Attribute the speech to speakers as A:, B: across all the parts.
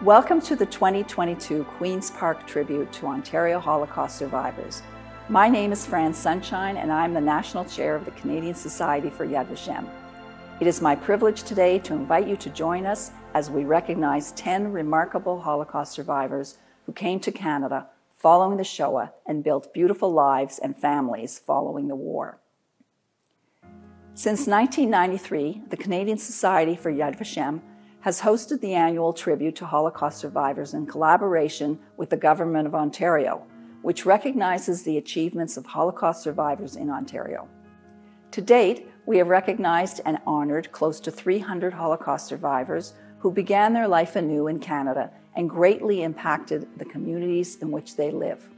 A: Welcome to the 2022 Queen's Park Tribute to Ontario Holocaust Survivors. My name is Fran Sunshine and I'm the National Chair of the Canadian Society for Yad Vashem. It is my privilege today to invite you to join us as we recognize 10 remarkable Holocaust survivors who came to Canada following the Shoah and built beautiful lives and families following the war. Since 1993, the Canadian Society for Yad Vashem has hosted the annual tribute to Holocaust survivors in collaboration with the Government of Ontario, which recognizes the achievements of Holocaust survivors in Ontario. To date, we have recognized and honored close to 300 Holocaust survivors who began their life anew in Canada and greatly impacted the communities in which they live.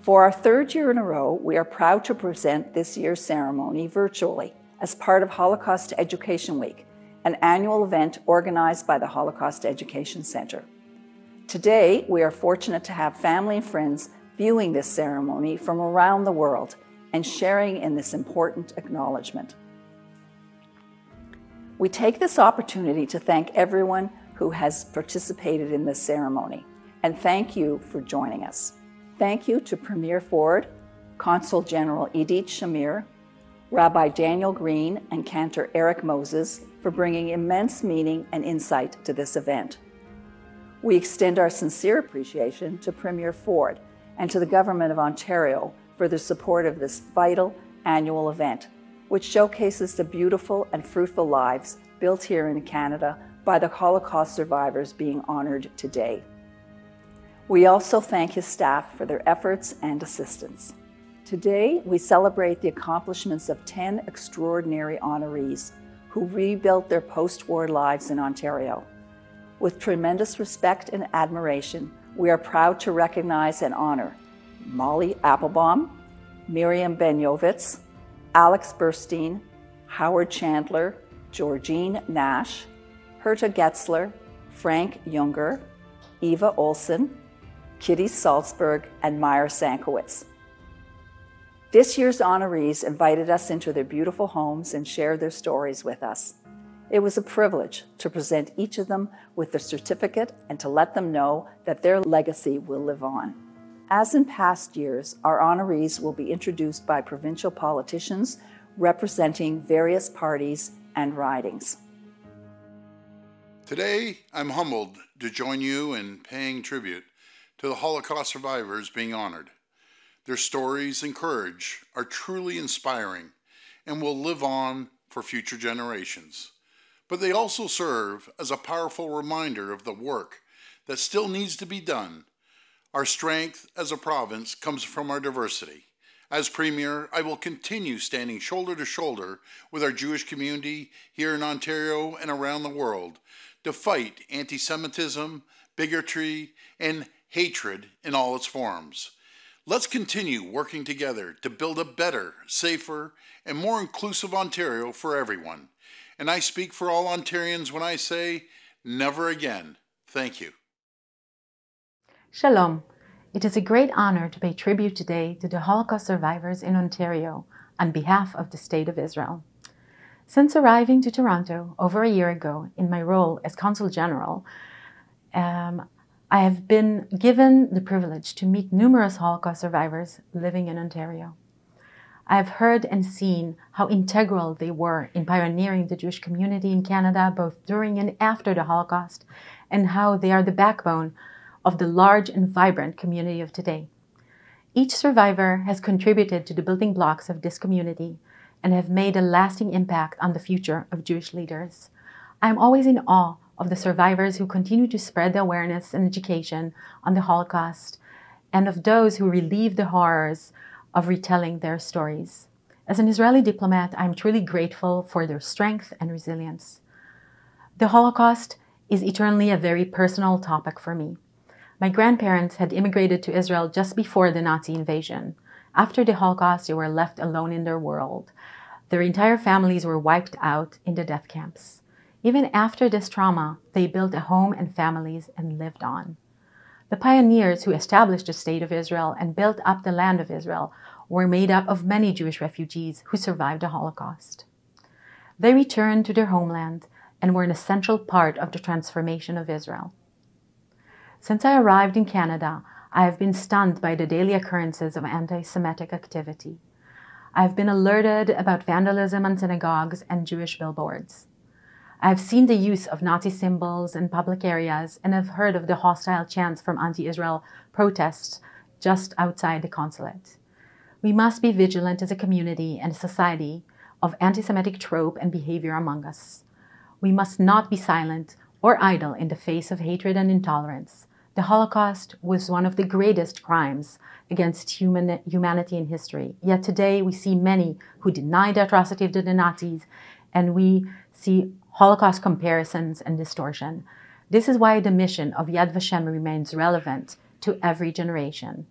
A: For our third year in a row, we are proud to present this year's ceremony virtually as part of Holocaust Education Week, an annual event organized by the Holocaust Education Center. Today, we are fortunate to have family and friends viewing this ceremony from around the world and sharing in this important acknowledgement. We take this opportunity to thank everyone who has participated in this ceremony, and thank you for joining us. Thank you to Premier Ford, Consul General Idit Shamir, Rabbi Daniel Green, and Cantor Eric Moses for bringing immense meaning and insight to this event. We extend our sincere appreciation to Premier Ford and to the Government of Ontario for their support of this vital annual event, which showcases the beautiful and fruitful lives built here in Canada by the Holocaust survivors being honored today. We also thank his staff for their efforts and assistance. Today, we celebrate the accomplishments of 10 extraordinary honorees who rebuilt their post-war lives in Ontario. With tremendous respect and admiration, we are proud to recognize and honor Molly Applebaum, Miriam Benyovitz, Alex Burstein, Howard Chandler, Georgine Nash, Herta Getzler, Frank Junger, Eva Olsen, Kitty Salzberg, and Meyer Sankowitz. This year's honorees invited us into their beautiful homes and shared their stories with us. It was a privilege to present each of them with their certificate and to let them know that their legacy will live on. As in past years, our honorees will be introduced by provincial politicians representing various parties and ridings.
B: Today, I'm humbled to join you in paying tribute to the Holocaust survivors being honored. Their stories and courage are truly inspiring and will live on for future generations. But they also serve as a powerful reminder of the work that still needs to be done. Our strength as a province comes from our diversity. As Premier, I will continue standing shoulder to shoulder with our Jewish community here in Ontario and around the world to fight anti-Semitism, bigotry, and hatred in all its forms. Let's continue working together to build a better, safer, and more inclusive Ontario for everyone. And I speak for all Ontarians when I say, never again. Thank you.
C: Shalom. It is a great honor to pay tribute today to the Holocaust survivors in Ontario on behalf of the State of Israel. Since arriving to Toronto over a year ago in my role as Consul General, I have been given the privilege to meet numerous Holocaust survivors living in Ontario. I have heard and seen how integral they were in pioneering the Jewish community in Canada, both during and after the Holocaust, and how they are the backbone of the large and vibrant community of today. Each survivor has contributed to the building blocks of this community and have made a lasting impact on the future of Jewish leaders. I am always in awe of the survivors who continue to spread the awareness and education on the Holocaust, and of those who relieve the horrors of retelling their stories. As an Israeli diplomat, I am truly grateful for their strength and resilience. The Holocaust is eternally a very personal topic for me. My grandparents had immigrated to Israel just before the Nazi invasion. After the Holocaust, they were left alone in their world. Their entire families were wiped out in the death camps. Even after this trauma, they built a home and families and lived on. The pioneers who established the State of Israel and built up the land of Israel were made up of many Jewish refugees who survived the Holocaust. They returned to their homeland and were an essential part of the transformation of Israel. Since I arrived in Canada, I have been stunned by the daily occurrences of anti-Semitic activity. I have been alerted about vandalism on synagogues and Jewish billboards. I have seen the use of Nazi symbols in public areas and have heard of the hostile chants from anti-Israel protests just outside the consulate. We must be vigilant as a community and a society of anti-Semitic trope and behavior among us. We must not be silent or idle in the face of hatred and intolerance. The Holocaust was one of the greatest crimes against humanity in history. Yet today we see many who deny the atrocity of the Nazis, and we see Holocaust comparisons and distortion. This is why the mission of Yad Vashem remains relevant to every generation.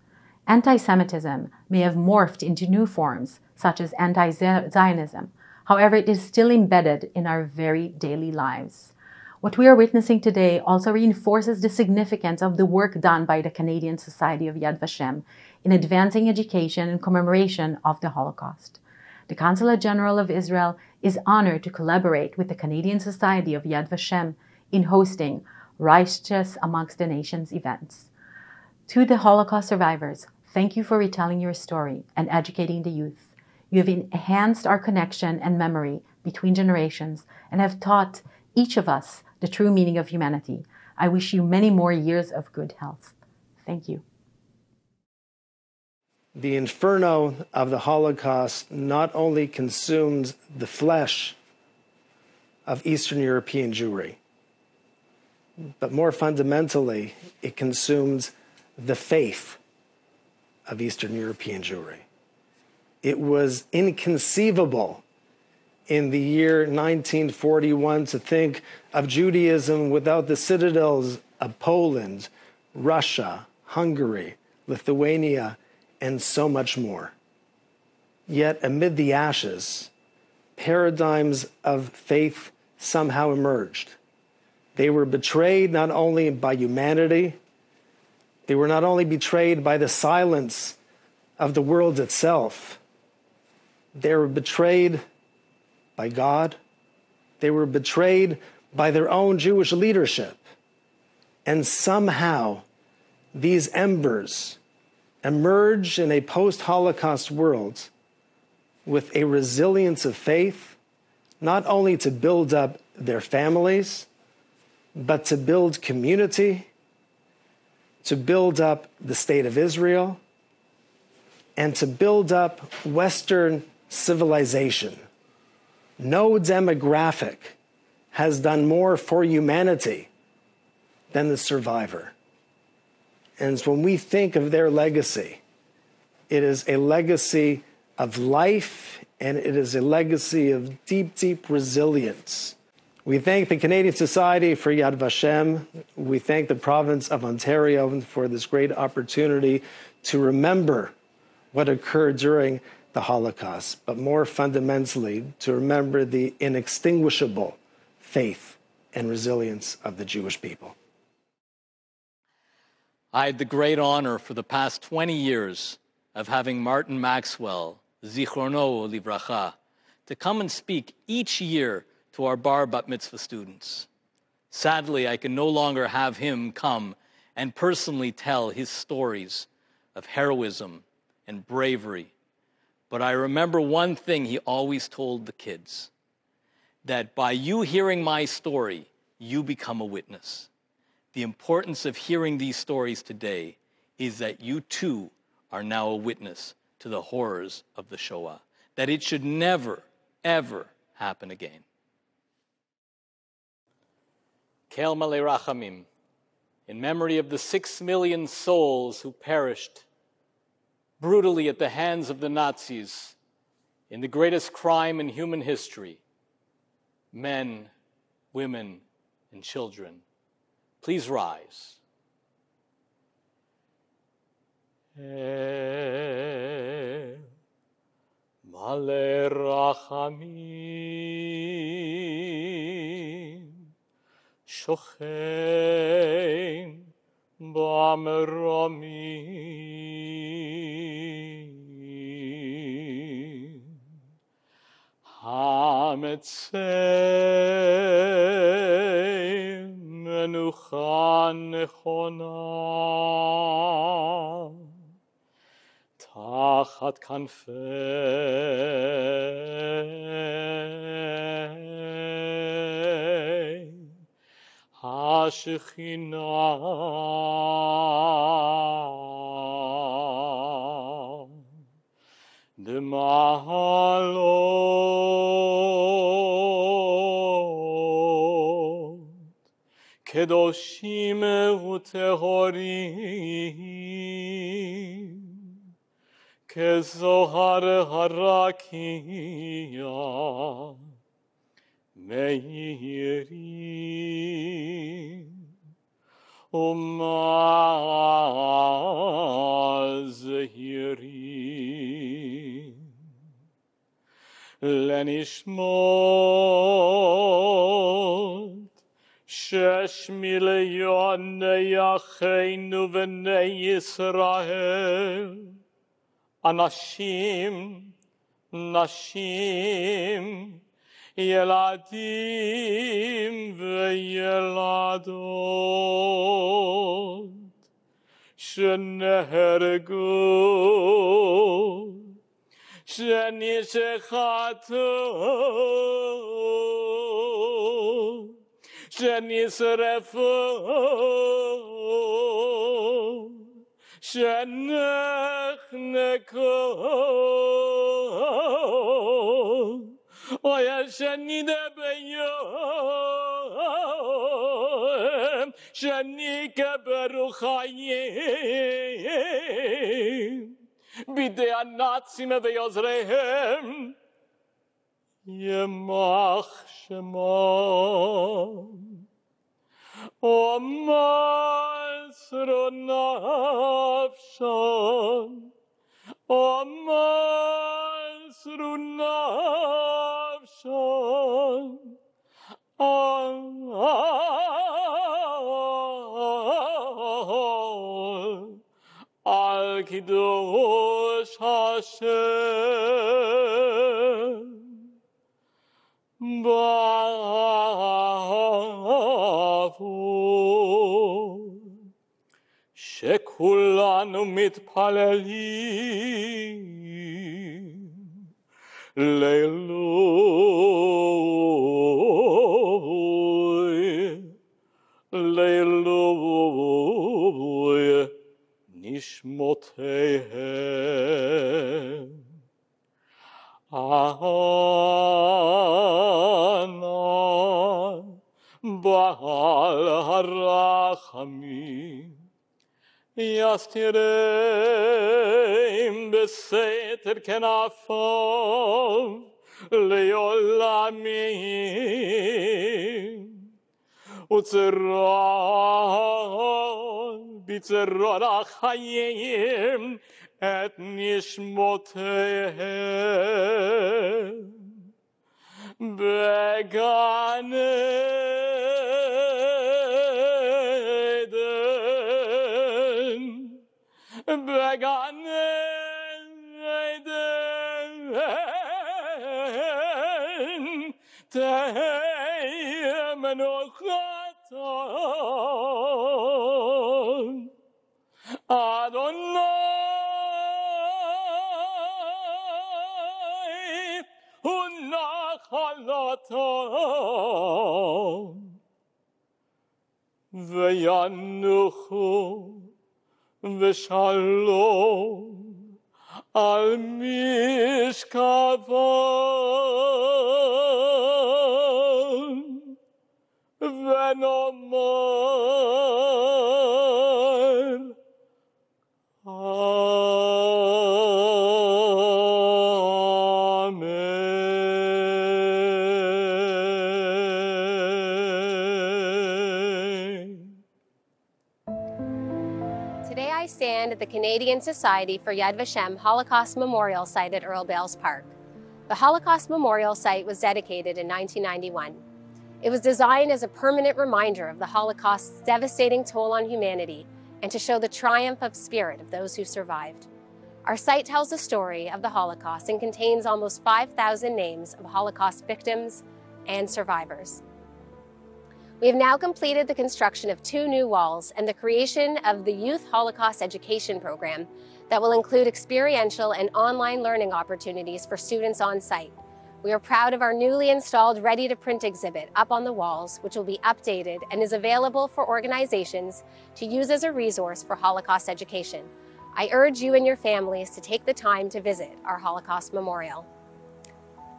C: Anti-Semitism may have morphed into new forms, such as anti-Zionism. However, it is still embedded in our very daily lives. What we are witnessing today also reinforces the significance of the work done by the Canadian Society of Yad Vashem in advancing education and commemoration of the Holocaust. The Consulate General of Israel is honored to collaborate with the Canadian Society of Yad Vashem in hosting Righteous Amongst the Nations events. To the Holocaust survivors, thank you for retelling your story and educating the youth. You have enhanced our connection and memory between generations and have taught each of us the true meaning of humanity. I wish you many more years of good health. Thank you.
D: The inferno of the Holocaust not only consumed the flesh of Eastern European Jewry, but more fundamentally, it consumed the faith of Eastern European Jewry. It was inconceivable in the year 1941 to think of Judaism without the citadels of Poland, Russia, Hungary, Lithuania, and so much more. Yet amid the ashes, paradigms of faith somehow emerged. They were betrayed not only by humanity, they were not only betrayed by the silence of the world itself, they were betrayed by God, they were betrayed by their own Jewish leadership. And somehow, these embers emerge in a post-Holocaust world with a resilience of faith, not only to build up their families, but to build community, to build up the state of Israel, and to build up Western civilization. No demographic has done more for humanity than the survivor. And when we think of their legacy, it is a legacy of life, and it is a legacy of deep, deep resilience. We thank the Canadian Society for Yad Vashem. We thank the province of Ontario for this great opportunity to remember what occurred during the Holocaust, but more fundamentally, to remember the inextinguishable faith and resilience of the Jewish people.
E: I had the great honor for the past 20 years of having Martin Maxwell, Zichrono Livracha, to come and speak each year to our bar bat mitzvah students. Sadly, I can no longer have him come and personally tell his stories of heroism and bravery. But I remember one thing he always told the kids, that by you hearing my story, you become a witness. The importance of hearing these stories today is that you too are now a witness to the horrors of the Shoah, that it should never, ever happen again. Kel Malei Rachamim, in memory of the 6 million souls who perished brutally at the hands of the Nazis in the greatest crime in human history, men, women, and children. Please rise. Malei Rachamim, Shochein b'Ameramim, Hametzei מנוחה נכונה תחת כנפי השכינה. דמעלות קדושים וטהורים כזוהר הרקיע מאירים ומזהירים לנשמות 6,000,000 אחינו בני ישראל, אנשים, נשים, ילדים וילדות שנהרגו, שנשחטו, שנשרפו, שנחנקו, אוי שנידביום, שנקברו חיים בידי הנאצים ועוזריהם, יימח שמם. ומסרו נפשם, ומסרו נפשם על קידוש השם בעבור. שכולנו מתפללים לילוי, לילוי נשמותיהם. אנא בעל הרחמים יסתירם בסתר כנפיו לעולמים, וצרון בצרון החיים את נשמותיהם בגן עדן, בגן עדן תהיה מנוחתם. אדוני הוא נחלתם, וינוחו בשלום על משכבם, ונאמר
F: Today I stand at the Canadian Society for Yad Vashem Holocaust Memorial Site at Earl Bales Park. The Holocaust Memorial Site was dedicated in 1991. It was designed as a permanent reminder of the Holocaust's devastating toll on humanity and to show the triumph of spirit of those who survived. Our site tells the story of the Holocaust and contains almost 5,000 names of Holocaust victims and survivors. We have now completed the construction of 2 new walls and the creation of the Youth Holocaust Education Program that will include experiential and online learning opportunities for students on site. We are proud of our newly installed ready-to-print exhibit up on the walls, which will be updated and is available for organizations to use as a resource for Holocaust education. I urge you and your families to take the time to visit our Holocaust Memorial.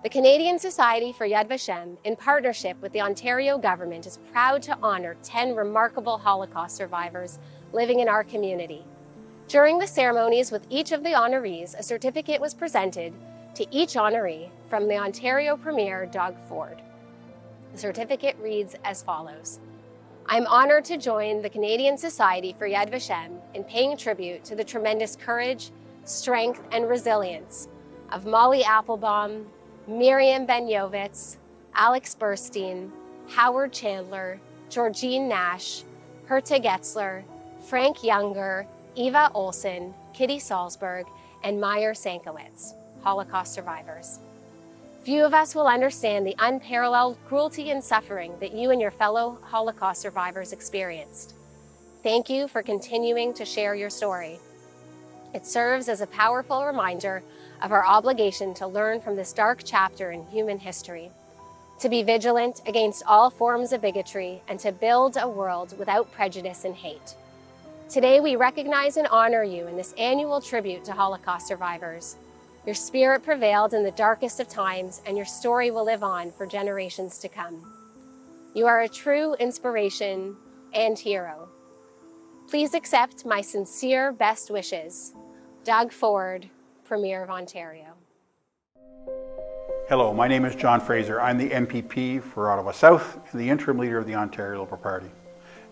F: The Canadian Society for Yad Vashem, in partnership with the Ontario government, is proud to honor 10 remarkable Holocaust survivors living in our community. During the ceremonies with each of the honorees, a certificate was presented to each honoree from the Ontario Premier, Doug Ford. The certificate reads as follows. I am honored to join the Canadian Society for Yad Vashem in paying tribute to the tremendous courage, strength, and resilience of Molly Applebaum, Miriam Ben-Yovitz, Alex Burstein, Howard Chandler, Georgine Nash, Herta Getzler, Frank Younger, Eva Olson, Kitty Salzberg, and Meyer Sankowitz, Holocaust survivors. Few of us will understand the unparalleled cruelty and suffering that you and your fellow Holocaust survivors experienced. Thank you for continuing to share your story. It serves as a powerful reminder of our obligation to learn from this dark chapter in human history, to be vigilant against all forms of bigotry, and to build a world without prejudice and hate. Today, we recognize and honor you in this annual tribute to Holocaust survivors. Your spirit prevailed in the darkest of times, and your story will live on for generations to come. You are a true inspiration and hero. Please accept my sincere best wishes. Doug Ford, Premier of Ontario.
G: Hello, my name is John Fraser. I'm the MPP for Ottawa South and the interim leader of the Ontario Liberal Party.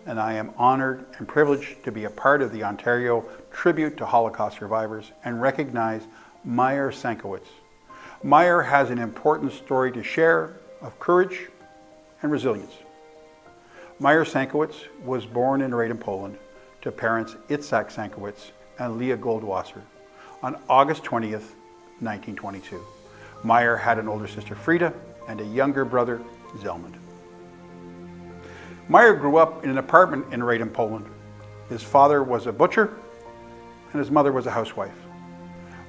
G: And I am honored and privileged to be a part of the Ontario Tribute to Holocaust Survivors and recognize Meyer Sankowitz. Meyer has an important story to share of courage and resilience. Meyer Sankowitz was born in Radom, Poland, to parents Itzhak Sankowitz and Leah Goldwasser on August 20th, 1922. Meyer had an older sister, Frida, and a younger brother, Zelmund. Meyer grew up in an apartment in Radom, Poland. His father was a butcher and his mother was a housewife.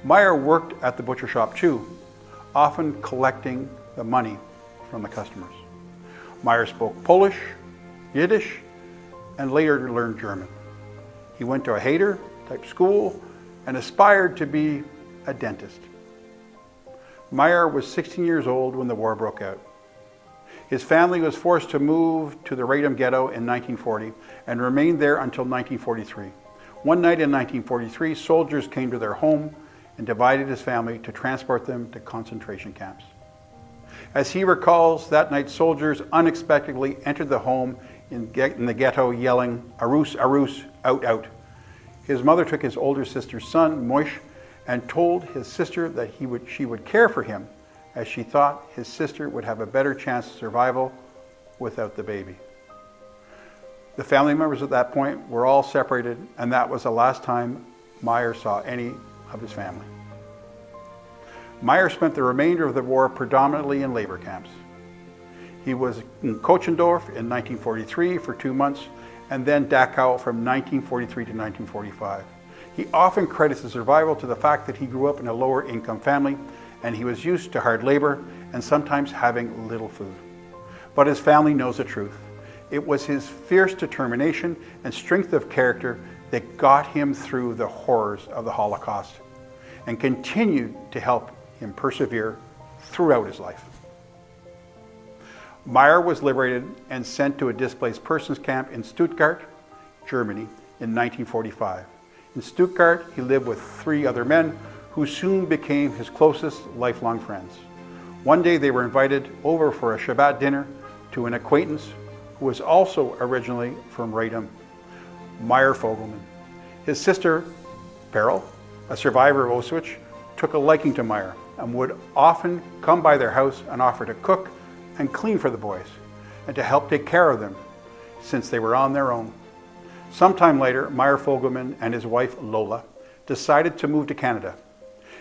G: Meyer worked at the butcher shop too, often collecting the money from the customers. Meyer spoke Polish, Yiddish, and later learned German. He went to a Hayter type school and aspired to be a dentist. Meyer was 16 years old when the war broke out. His family was forced to move to the Radom ghetto in 1940 and remained there until 1943. One night in 1943, soldiers came to their home and divided his family to transport them to concentration camps. As he recalls, that night soldiers unexpectedly entered the home in the ghetto yelling, "Arus, Arus, out, out." His mother took his older sister's son, Moish, and told his sister that she would care for him, as she thought his sister would have a better chance of survival without the baby. The family members at that point were all separated, and that was the last time Meyer saw any of his family. Meyer spent the remainder of the war predominantly in labor camps. He was in Kochendorf in 1943 for 2 months, and then Dachau from 1943 to 1945. He often credits his survival to the fact that he grew up in a lower income family and he was used to hard labor and sometimes having little food. But his family knows the truth. It was his fierce determination and strength of character that got him through the horrors of the Holocaust and continued to help him persevere throughout his life. Meyer was liberated and sent to a displaced persons camp in Stuttgart, Germany in 1945. In Stuttgart, he lived with 3 other men who soon became his closest lifelong friends. One day they were invited over for a Shabbat dinner to an acquaintance who was also originally from Radom, Meyer Fogelman. His sister, Beryl, a survivor of Auschwitz, took a liking to Meyer and would often come by their house and offer to cook and clean for the boys and to help take care of them since they were on their own. Sometime later, Meyer Fogelman and his wife, Lola, decided to move to Canada.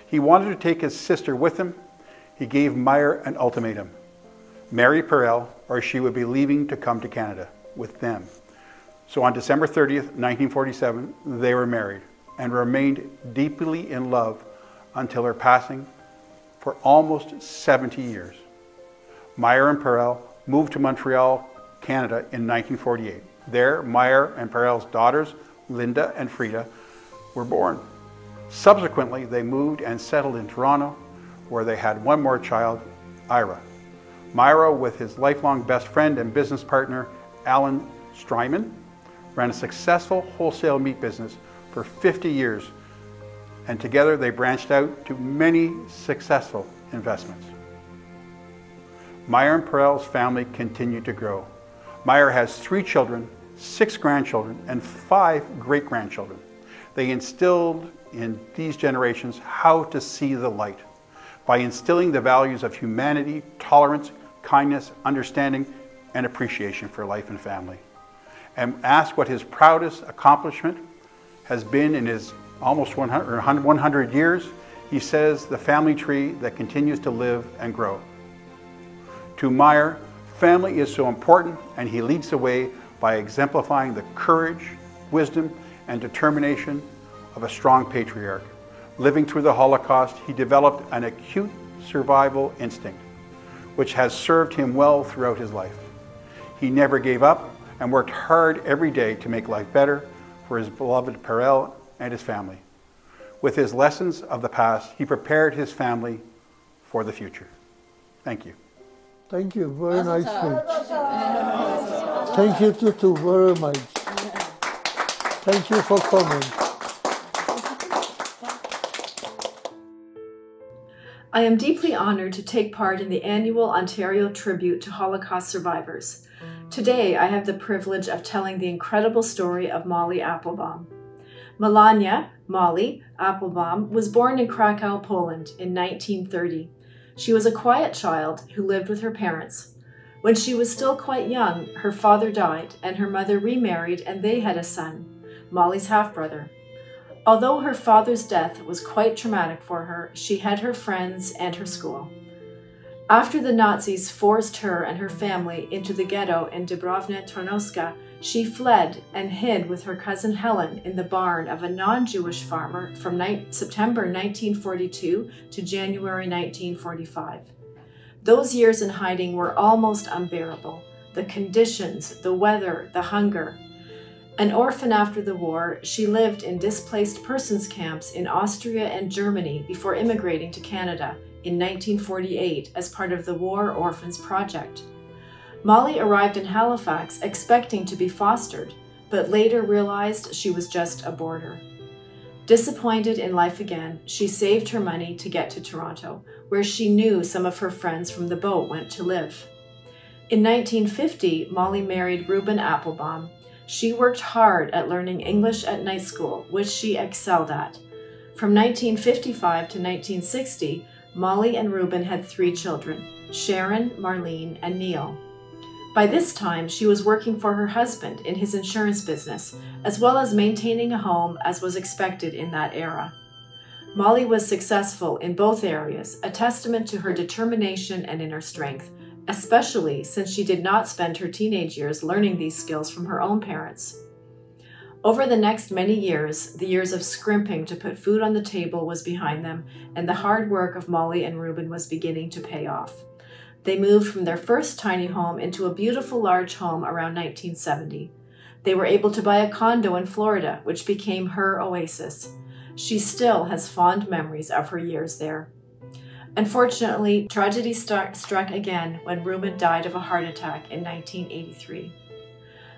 G: He wanted to take his sister with him. He gave Meyer an ultimatum. marry Perel, or she would be leaving to come to Canada with them. So on December 30th, 1947, they were married and remained deeply in love until her passing for almost 70 years. Meyer and Perel moved to Montreal, Canada in 1948. There, Meyer and Perel's daughters, Linda and Frida, were born. Subsequently, they moved and settled in Toronto, where they had one more child, Ira. Myra, with his lifelong best friend and business partner, Alan Strymon, ran a successful wholesale meat business for 50 years, and together they branched out to many successful investments. Meyer and Perel's family continued to grow. Meyer has 3 children, 6 grandchildren, and 5 great-grandchildren. They instilled in these generations how to see the light by instilling the values of humanity, tolerance, kindness, understanding, and appreciation for life and family. And asked what his proudest accomplishment has been in his almost 100 years, he says, the family tree that continues to live and grow. To Meyer, family is so important, and he leads the way by exemplifying the courage, wisdom, and determination of a strong patriarch. Living through the Holocaust, he developed an acute survival instinct, which has served him well throughout his life. He never gave up and worked hard every day to make life better for his beloved Perel and his family. With his lessons of the past, he prepared his family for the future. Thank you.
H: Thank you, very nice speech. Thank you too very much. Thank you for coming.
C: I am deeply honored to take part in the annual Ontario Tribute to Holocaust Survivors. Today, I have the privilege of telling the incredible story of Molly Applebaum. Melania, Molly Applebaum, was born in Krakow, Poland in 1930. She was a quiet child who lived with her parents. When she was still quite young, her father died and her mother remarried, and they had a son, Molly's half-brother. Although her father's death was quite traumatic for her, she had her friends and her school. After the Nazis forced her and her family into the ghetto in Dubrovnik-Tarnowska, she fled and hid with her cousin Helen in the barn of a non-Jewish farmer from September 1942 to January 1945. Those years in hiding were almost unbearable. The conditions, the weather, the hunger. An orphan after the war, she lived in displaced persons camps in Austria and Germany before immigrating to Canada in 1948 as part of the War Orphans Project. Molly arrived in Halifax expecting to be fostered, but later realized she was just a boarder. Disappointed in life again, she saved her money to get to Toronto, where she knew some of her friends from the boat went to live. In 1950, Molly married Reuben Applebaum. She worked hard at learning English at night school, which she excelled at. From 1955 to 1960, Molly and Reuben had 3 children, Sharon, Marlene, and Neil. By this time, she was working for her husband in his insurance business, as well as maintaining a home as was expected in that era. Molly was successful in both areas, a testament to her determination and inner strength, especially since she did not spend her teenage years learning these skills from her own parents. Over the next many years, the years of scrimping to put food on the table was behind them, and the hard work of Molly and Reuben was beginning to pay off. They moved from their first tiny home into a beautiful large home around 1970. They were able to buy a condo in Florida, which became her oasis. She still has fond memories of her years there. Unfortunately, tragedy struck again when Reuben died of a heart attack in 1983.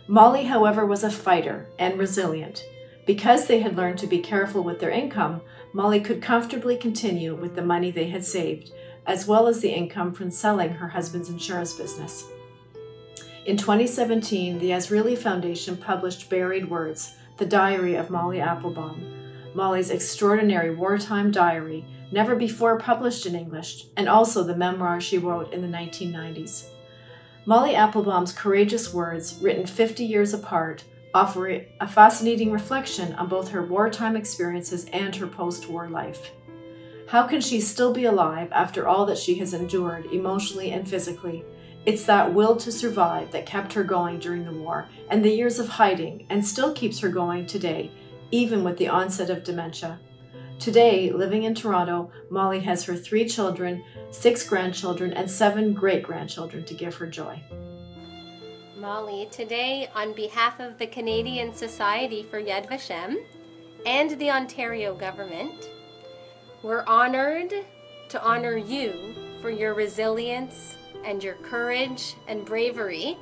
C: Molly, however, was a fighter and resilient. Because they had learned to be careful with their income, Molly could comfortably continue with the money they had saved, as well as the income from selling her husband's insurance business. In 2017, the Azrieli Foundation published Buried Words, the diary of Molly Applebaum, Molly's extraordinary wartime diary, never before published in English, and also the memoir she wrote in the 1990s. Molly Applebaum's courageous words, written 50 years apart, offer a fascinating reflection on both her wartime experiences and her post-war life. How can she still be alive after all that she has endured emotionally and physically, It's that will to survive that kept her going during the war and the years of hiding, and still keeps her going today, even with the onset of dementia. Today, living in Toronto, Molly has her 3 children, 6 grandchildren, and 7 great-grandchildren to give her joy.
F: Molly, today, on behalf of the Canadian Society for Yad Vashem and the Ontario government, we're honored to honor you for your resilience and your courage and bravery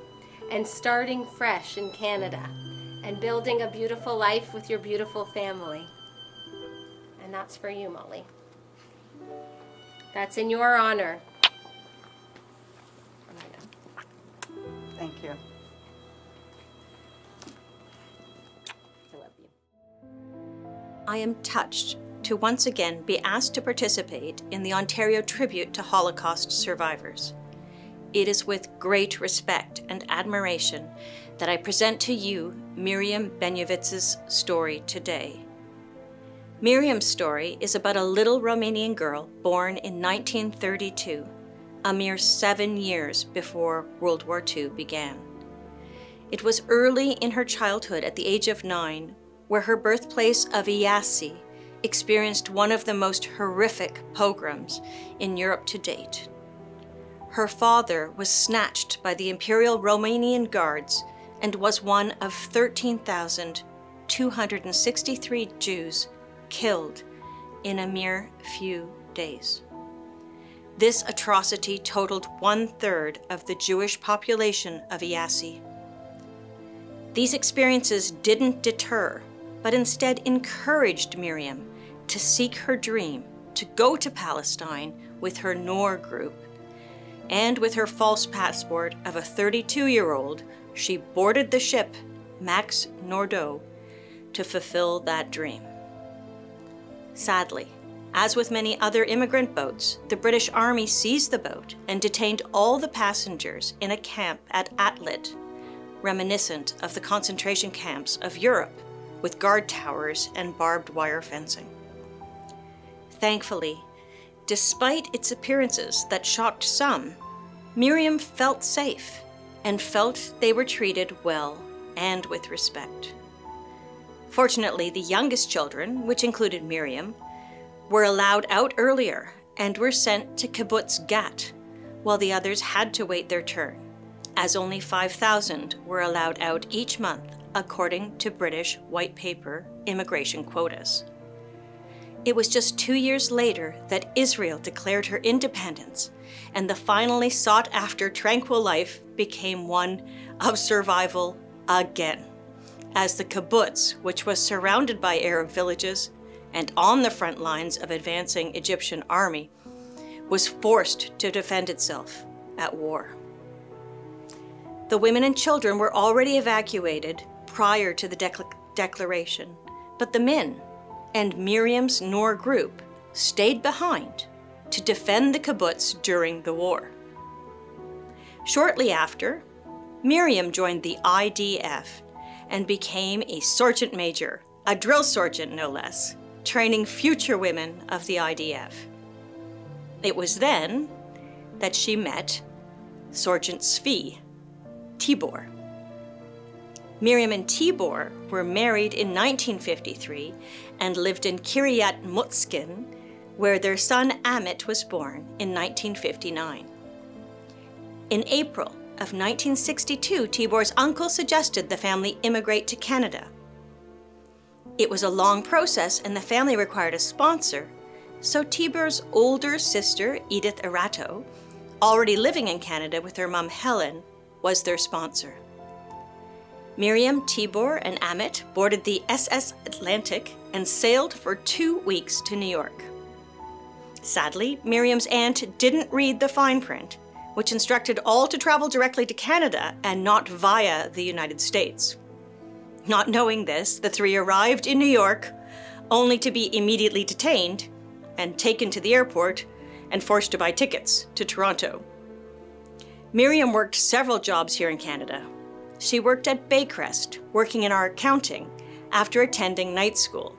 F: and starting fresh in Canada and building a beautiful life with your beautiful family. And that's for you, Molly. That's in your honor.
I: Thank you.
F: I love you.
J: I am touched to once again be asked to participate in the Ontario Tribute to Holocaust Survivors. It is with great respect and admiration that I present to you Miriam Benyovitz's story today. Miriam's story is about a little Romanian girl born in 1932, a mere 7 years before World War II began. It was early in her childhood, at the age of 9, where her birthplace of Iasi experienced one of the most horrific pogroms in Europe to date. Her father was snatched by the Imperial Romanian Guards and was one of 13,263 Jews killed in a mere few days. This atrocity totaled 1/3 of the Jewish population of Iasi. These experiences didn't deter, but instead encouraged Miriam to seek her dream to go to Palestine with her Noor group. And with her false passport of a 32-year-old, she boarded the ship Max Nordau to fulfill that dream. Sadly, as with many other immigrant boats, the British Army seized the boat and detained all the passengers in a camp at Atlit, reminiscent of the concentration camps of Europe, with guard towers and barbed wire fencing. Thankfully, despite its appearances that shocked some, Miriam felt safe and felt they were treated well and with respect. Fortunately, the youngest children, which included Miriam, were allowed out earlier and were sent to Kibbutz Gat, while the others had to wait their turn, as only 5,000 were allowed out each month according to British white paper immigration quotas. It was just 2 years later that Israel declared her independence, and the finally sought-after tranquil life became one of survival again, as the kibbutz, which was surrounded by Arab villages and on the front lines of advancing Egyptian army, was forced to defend itself at war. The women and children were already evacuated prior to the declaration, but the men and Miriam's Noor group stayed behind to defend the kibbutz during the war. Shortly after, Miriam joined the IDF and became a sergeant major, a drill sergeant no less, training future women of the IDF. It was then that she met Sergeant Zvi Tibor. Miriam and Tibor were married in 1953 and lived in Kiryat Motzkin, where their son Amit was born in 1959. In April of 1962, Tibor's uncle suggested the family immigrate to Canada. It was a long process and the family required a sponsor, so Tibor's older sister, Edith Arato, already living in Canada with her mom Helen, was their sponsor. Miriam, Tibor, and Amit boarded the SS Atlantic and sailed for 2 weeks to New York. Sadly, Miriam's aunt didn't read the fine print, which instructed all to travel directly to Canada and not via the United States. Not knowing this, the three arrived in New York, only to be immediately detained and taken to the airport and forced to buy tickets to Toronto. Miriam worked several jobs here in Canada. She worked at Baycrest, working in our accounting, after attending night school.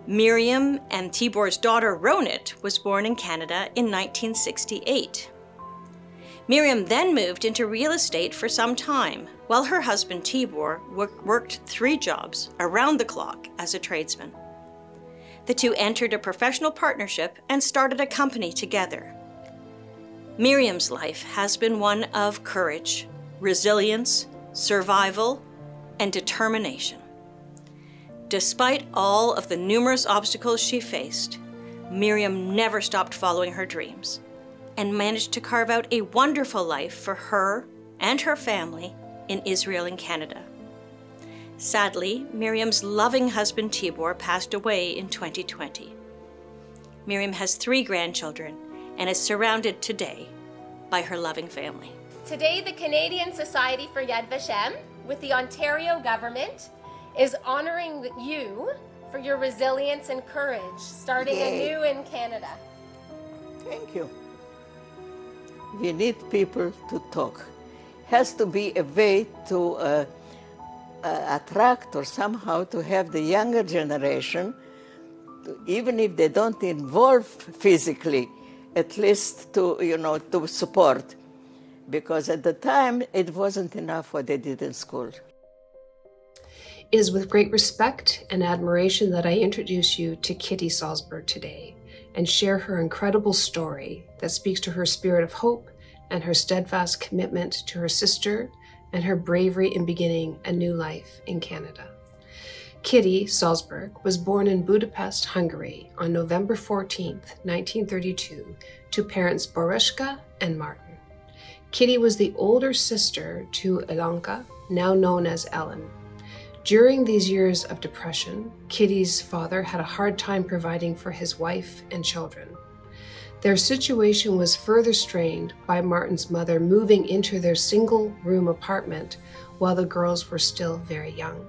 J: Miriam and Tibor's daughter, Ronit, was born in Canada in 1968. Miriam then moved into real estate for some time, while her husband Tibor worked 3 jobs around the clock as a tradesman. The two entered a professional partnership and started a company together. Miriam's life has been one of courage, resilience, survival, and determination. Despite all of the numerous obstacles she faced, Miriam never stopped following her dreams and managed to carve out a wonderful life for her and her family in Israel and Canada. Sadly, Miriam's loving husband Tibor passed away in 2020. Miriam has 3 grandchildren and is surrounded today by her loving family.
F: Today, the Canadian Society for Yad Vashem, with the Ontario government, is honoring you for your resilience and courage, starting anew in Canada.
K: Thank you. We need people to talk. Has to be a way to attract or somehow to have the younger generation, even if they don't involve physically, at least to, to support. Because at the time, it wasn't enough what they did in school.
L: It is with great respect and admiration that I introduce you to Kitty Salzberg today and share her incredible story that speaks to her spirit of hope and her steadfast commitment to her sister and her bravery in beginning a new life in Canada. Kitty Salzberg was born in Budapest, Hungary on November 14th, 1932 to parents Boruska and Martin. Kitty was the older sister to Elanka, now known as Ellen. During these years of depression, Kitty's father had a hard time providing for his wife and children. Their situation was further strained by Martin's mother moving into their single-room apartment while the girls were still very young.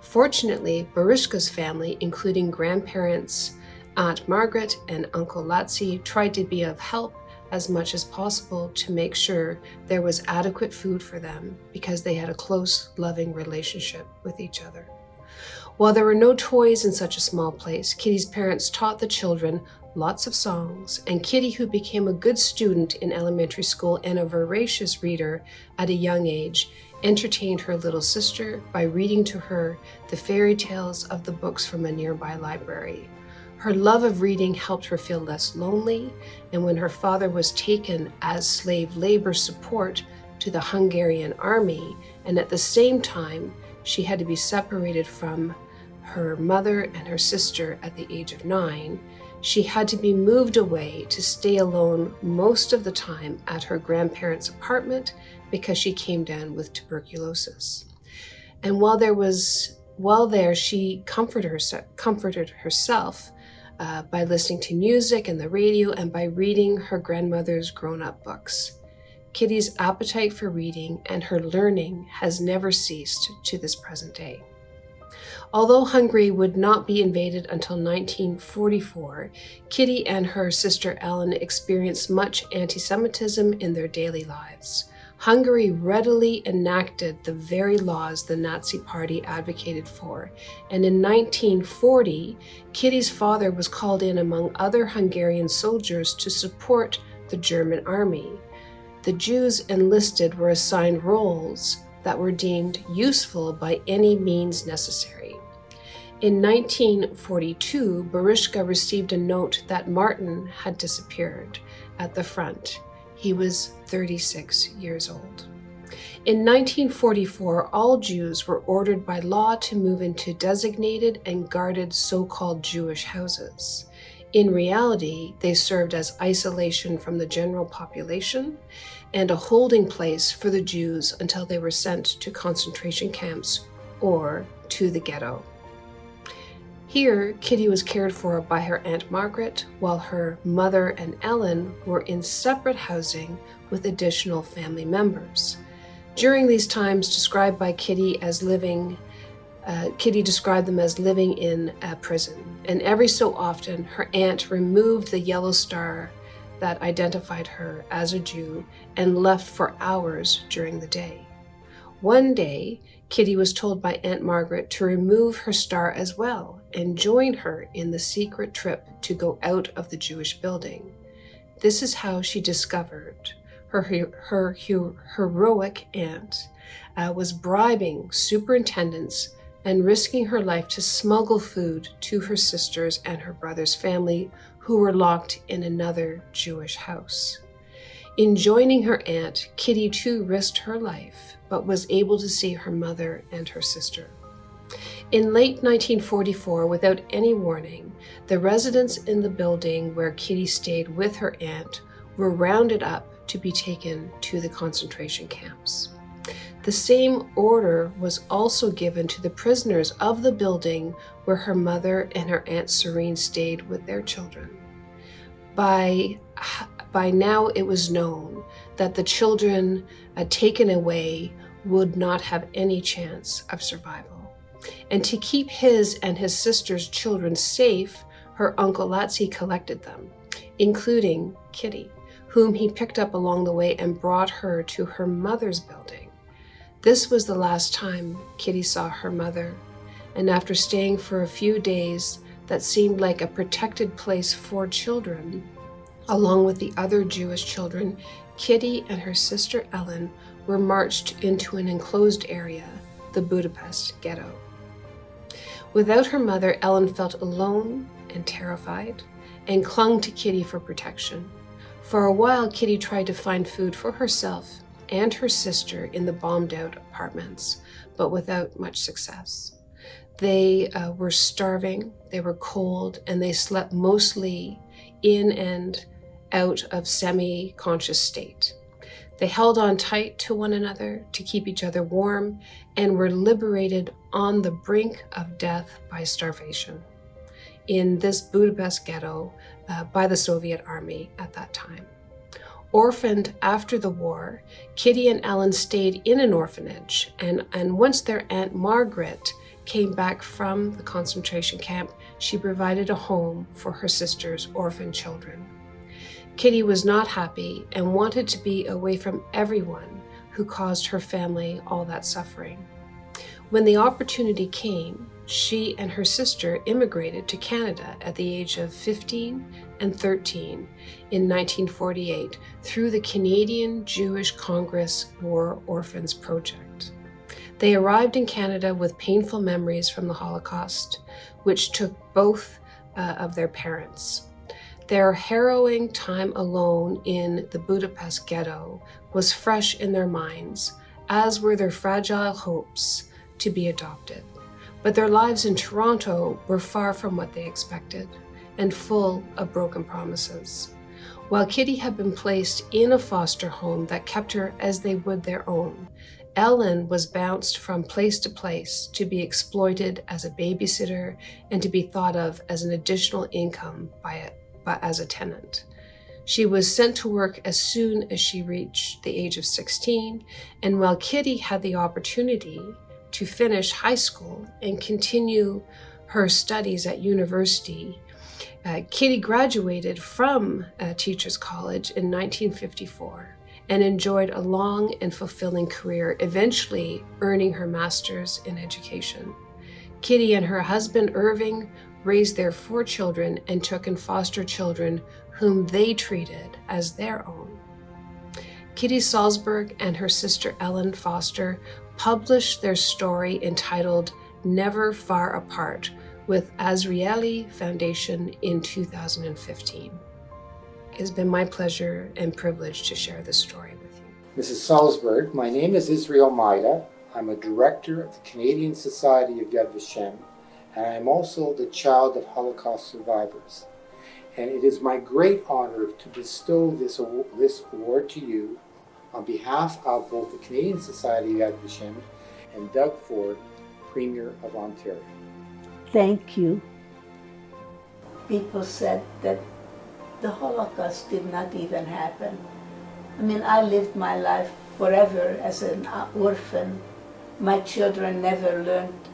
L: Fortunately, Boruska's family, including grandparents Aunt Margaret and Uncle Latsi, tried to be of help as much as possible to make sure there was adequate food for them because they had a close, loving relationship with each other. While there were no toys in such a small place, Kitty's parents taught the children lots of songs, and Kitty, who became a good student in elementary school and a voracious reader at a young age, entertained her little sister by reading to her the fairy tales of the books from a nearby library. Her love of reading helped her feel less lonely, and when her father was taken as slave labor support to the Hungarian army, and at the same time she had to be separated from her mother and her sister at the age of 9, she had to be moved away to stay alone most of the time at her grandparents' apartment because she came down with tuberculosis. And while there, she comforted herself by listening to music and the radio and by reading her grandmother's grown-up books. Kitty's appetite for reading and her learning has never ceased to this present day. Although Hungary would not be invaded until 1944, Kitty and her sister Ellen experienced much anti-Semitism in their daily lives. Hungary readily enacted the very laws the Nazi Party advocated for, and in 1940, Kitty's father was called in among other Hungarian soldiers to support the German army. The Jews enlisted were assigned roles that were deemed useful by any means necessary. In 1942, Boruska received a note that Martin had disappeared at the front. He was 36 years old. In 1944, all Jews were ordered by law to move into designated and guarded so-called Jewish houses. In reality, they served as isolation from the general population and a holding place for the Jews until they were sent to concentration camps or to the ghetto. Here, Kitty was cared for by her Aunt Margaret, while her mother and Ellen were in separate housing with additional family members. During these times described by Kitty as Kitty described them as living in a prison, and every so often her aunt removed the yellow star that identified her as a Jew and left for hours during the day. One day, Kitty was told by Aunt Margaret to remove her star as well and join her in the secret trip to go out of the Jewish building. This is how she discovered her heroic aunt, was bribing superintendents and risking her life to smuggle food to her sisters and her brother's family, who were locked in another Jewish house. In joining her aunt, Kitty too risked her life, but was able to see her mother and her sister. In late 1944, without any warning, the residents in the building where Kitty stayed with her aunt were rounded up to be taken to the concentration camps. The same order was also given to the prisoners of the building where her mother and her Aunt Serene stayed with their children. By now it was known that the children taken away would not have any chance of survival. And to keep his and his sister's children safe, her Uncle Latsi collected them, including Kitty, whom he picked up along the way and brought her to her mother's building. This was the last time Kitty saw her mother, and after staying for a few days that seemed like a protected place for children, along with the other Jewish children, Kitty and her sister Ellen were marched into an enclosed area, the Budapest ghetto. Without her mother, Ellen felt alone and terrified and clung to Kitty for protection. For a while, Kitty tried to find food for herself and her sister in the bombed-out apartments, but without much success. They were starving, they were cold, and they slept mostly in and out of semi-conscious state. They held on tight to one another to keep each other warm and were liberated on the brink of death by starvation in this Budapest ghetto by the Soviet army at that time. Orphaned after the war, Kitty and Ellen stayed in an orphanage, and once their Aunt Margaret came back from the concentration camp, she provided a home for her sister's orphan children. Kitty was not happy and wanted to be away from everyone who caused her family all that suffering. When the opportunity came, she and her sister immigrated to Canada at the age of 15 and 13 in 1948 through the Canadian Jewish Congress War Orphans Project. They arrived in Canada with painful memories from the Holocaust, which took both of their parents. Their harrowing time alone in the Budapest ghetto was fresh in their minds, as were their fragile hopes to be adopted. But their lives in Toronto were far from what they expected and full of broken promises. While Kitty had been placed in a foster home that kept her as they would their own, Ellen was bounced from place to place to be exploited as a babysitter and to be thought of as an additional income as a tenant. She was sent to work as soon as she reached the age of 16, and while Kitty had the opportunity to finish high school and continue her studies at university, Kitty graduated from Teachers College in 1954 and enjoyed a long and fulfilling career, eventually earning her master's in education. Kitty and her husband Irving raised their 4 children and took in foster children whom they treated as their own. Kitty Salzberg and her sister Ellen Foster published their story entitled Never Far Apart with Azrieli Foundation in 2015. It has been my pleasure and privilege to share this story with you.
M: Mrs. Salzberg, my name is Israel Maida. I'm a director of the Canadian Society of Yad Vashem, and I am also the child of Holocaust survivors. And it is my great honor to bestow this award to you on behalf of both the Canadian Society of Yad Vashem and Doug Ford, Premier of Ontario.
K: Thank you. People said that the Holocaust did not even happen. I mean, I lived my life forever as an orphan. My children never learned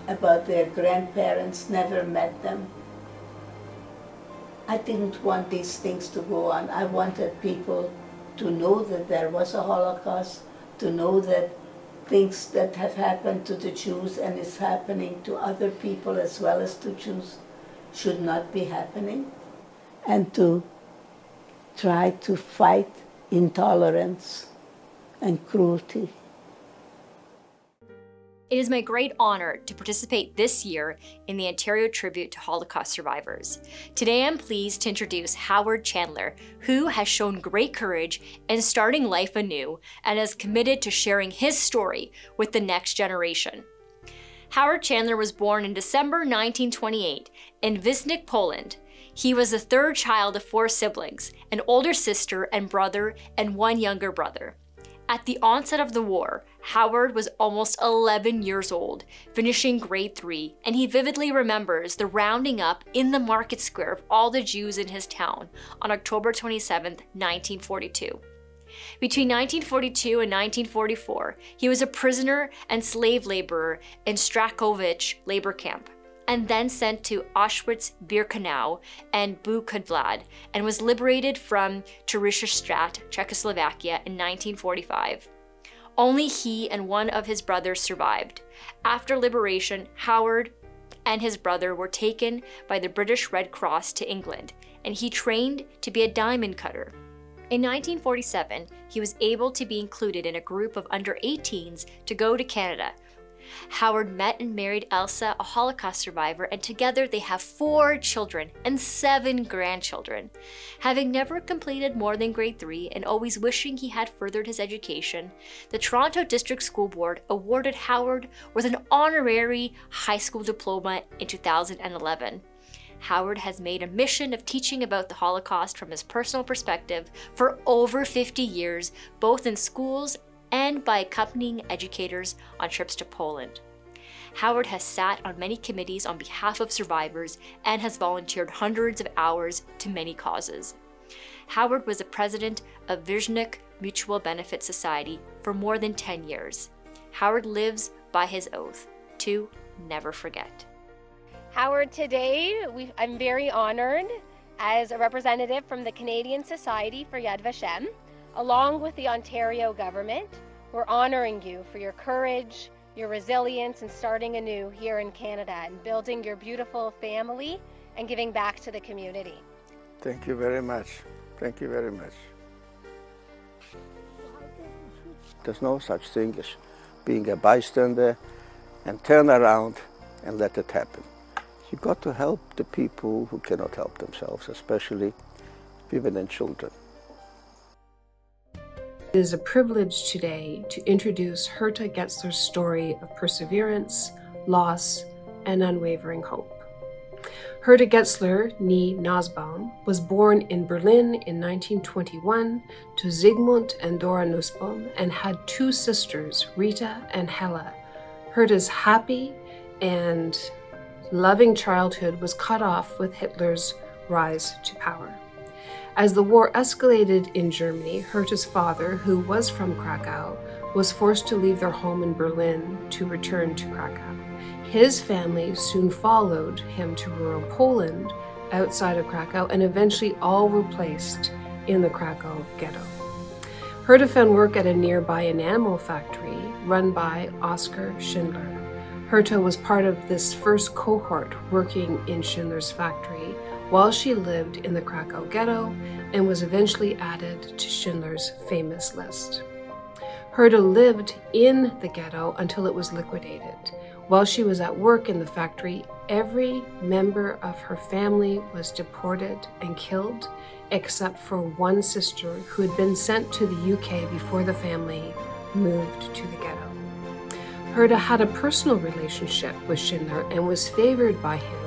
K: about their grandparents, never met them. I didn't want these things to go on. I wanted people to know that there was a Holocaust, to know that things that have happened to the Jews and is happening to other people as well as to Jews should not be happening, and to try to fight
H: intolerance, and cruelty.
N: It is my great honor to participate this year in the Ontario Tribute to Holocaust Survivors. Today I'm pleased to introduce Howard Chandler, who has shown great courage in starting life anew and is committed to sharing his story with the next generation. Howard Chandler was born in December 1928 in Wisnik, Poland. He was the third child of 4 siblings, an older sister and brother, and 1 younger brother. At the onset of the war, Howard was almost 11 years old, finishing grade 3, and he vividly remembers the rounding up in the market square of all the Jews in his town on October 27, 1942. Between 1942 and 1944, he was a prisoner and slave laborer in Strakovic labor camp, and then sent to Auschwitz-Birkenau and Buchenwald, and was liberated from Theresienstadt, Czechoslovakia in 1945. Only he and 1 of his brothers survived. After liberation, Howard and his brother were taken by the British Red Cross to England, and he trained to be a diamond cutter. In 1947, he was able to be included in a group of under-18s to go to Canada. Howard met and married Elsa, a Holocaust survivor, and together they have 4 children and 7 grandchildren. Having never completed more than grade 3 and always wishing he had furthered his education, the Toronto District School Board awarded Howard with an honorary high school diploma in 2011. Howard has made a mission of teaching about the Holocaust from his personal perspective for over 50 years, both in schools and by accompanying educators on trips to Poland. Howard has sat on many committees on behalf of survivors and has volunteered hundreds of hours to many causes. Howard was the president of Wisnik Mutual Benefit Society for more than 10 years. Howard lives by his oath to never forget.
F: Howard, today I'm very honored as a representative from the Canadian Society for Yad Vashem. Along with the Ontario government, we're honoring you for your courage, your resilience, and starting anew here in Canada and building your beautiful family and giving back to the community.
H: Thank you very much. Thank you very much. There's no such thing as being a bystander and turn around and let it happen. You've got to help the people who cannot help themselves, especially women and children.
L: It is a privilege today to introduce Herta Getzler's story of perseverance, loss, and unwavering hope. Herta Getzler, née Nussbaum, was born in Berlin in 1921 to Zygmunt and Dora Nussbaum and had 2 sisters, Rita and Hella. Herta's happy and loving childhood was cut off with Hitler's rise to power. As the war escalated in Germany, Herta's father, who was from Krakow, was forced to leave their home in Berlin to return to Krakow. His family soon followed him to rural Poland outside of Krakow, and eventually all were placed in the Krakow ghetto. Herta found work at a nearby enamel factory run by Oskar Schindler. Herta was part of this first cohort working in Schindler's factory while she lived in the Krakow ghetto and was eventually added to Schindler's famous list. Herta lived in the ghetto until it was liquidated. While she was at work in the factory, every member of her family was deported and killed, except for 1 sister who had been sent to the UK before the family moved to the ghetto. Herta had a personal relationship with Schindler and was favored by him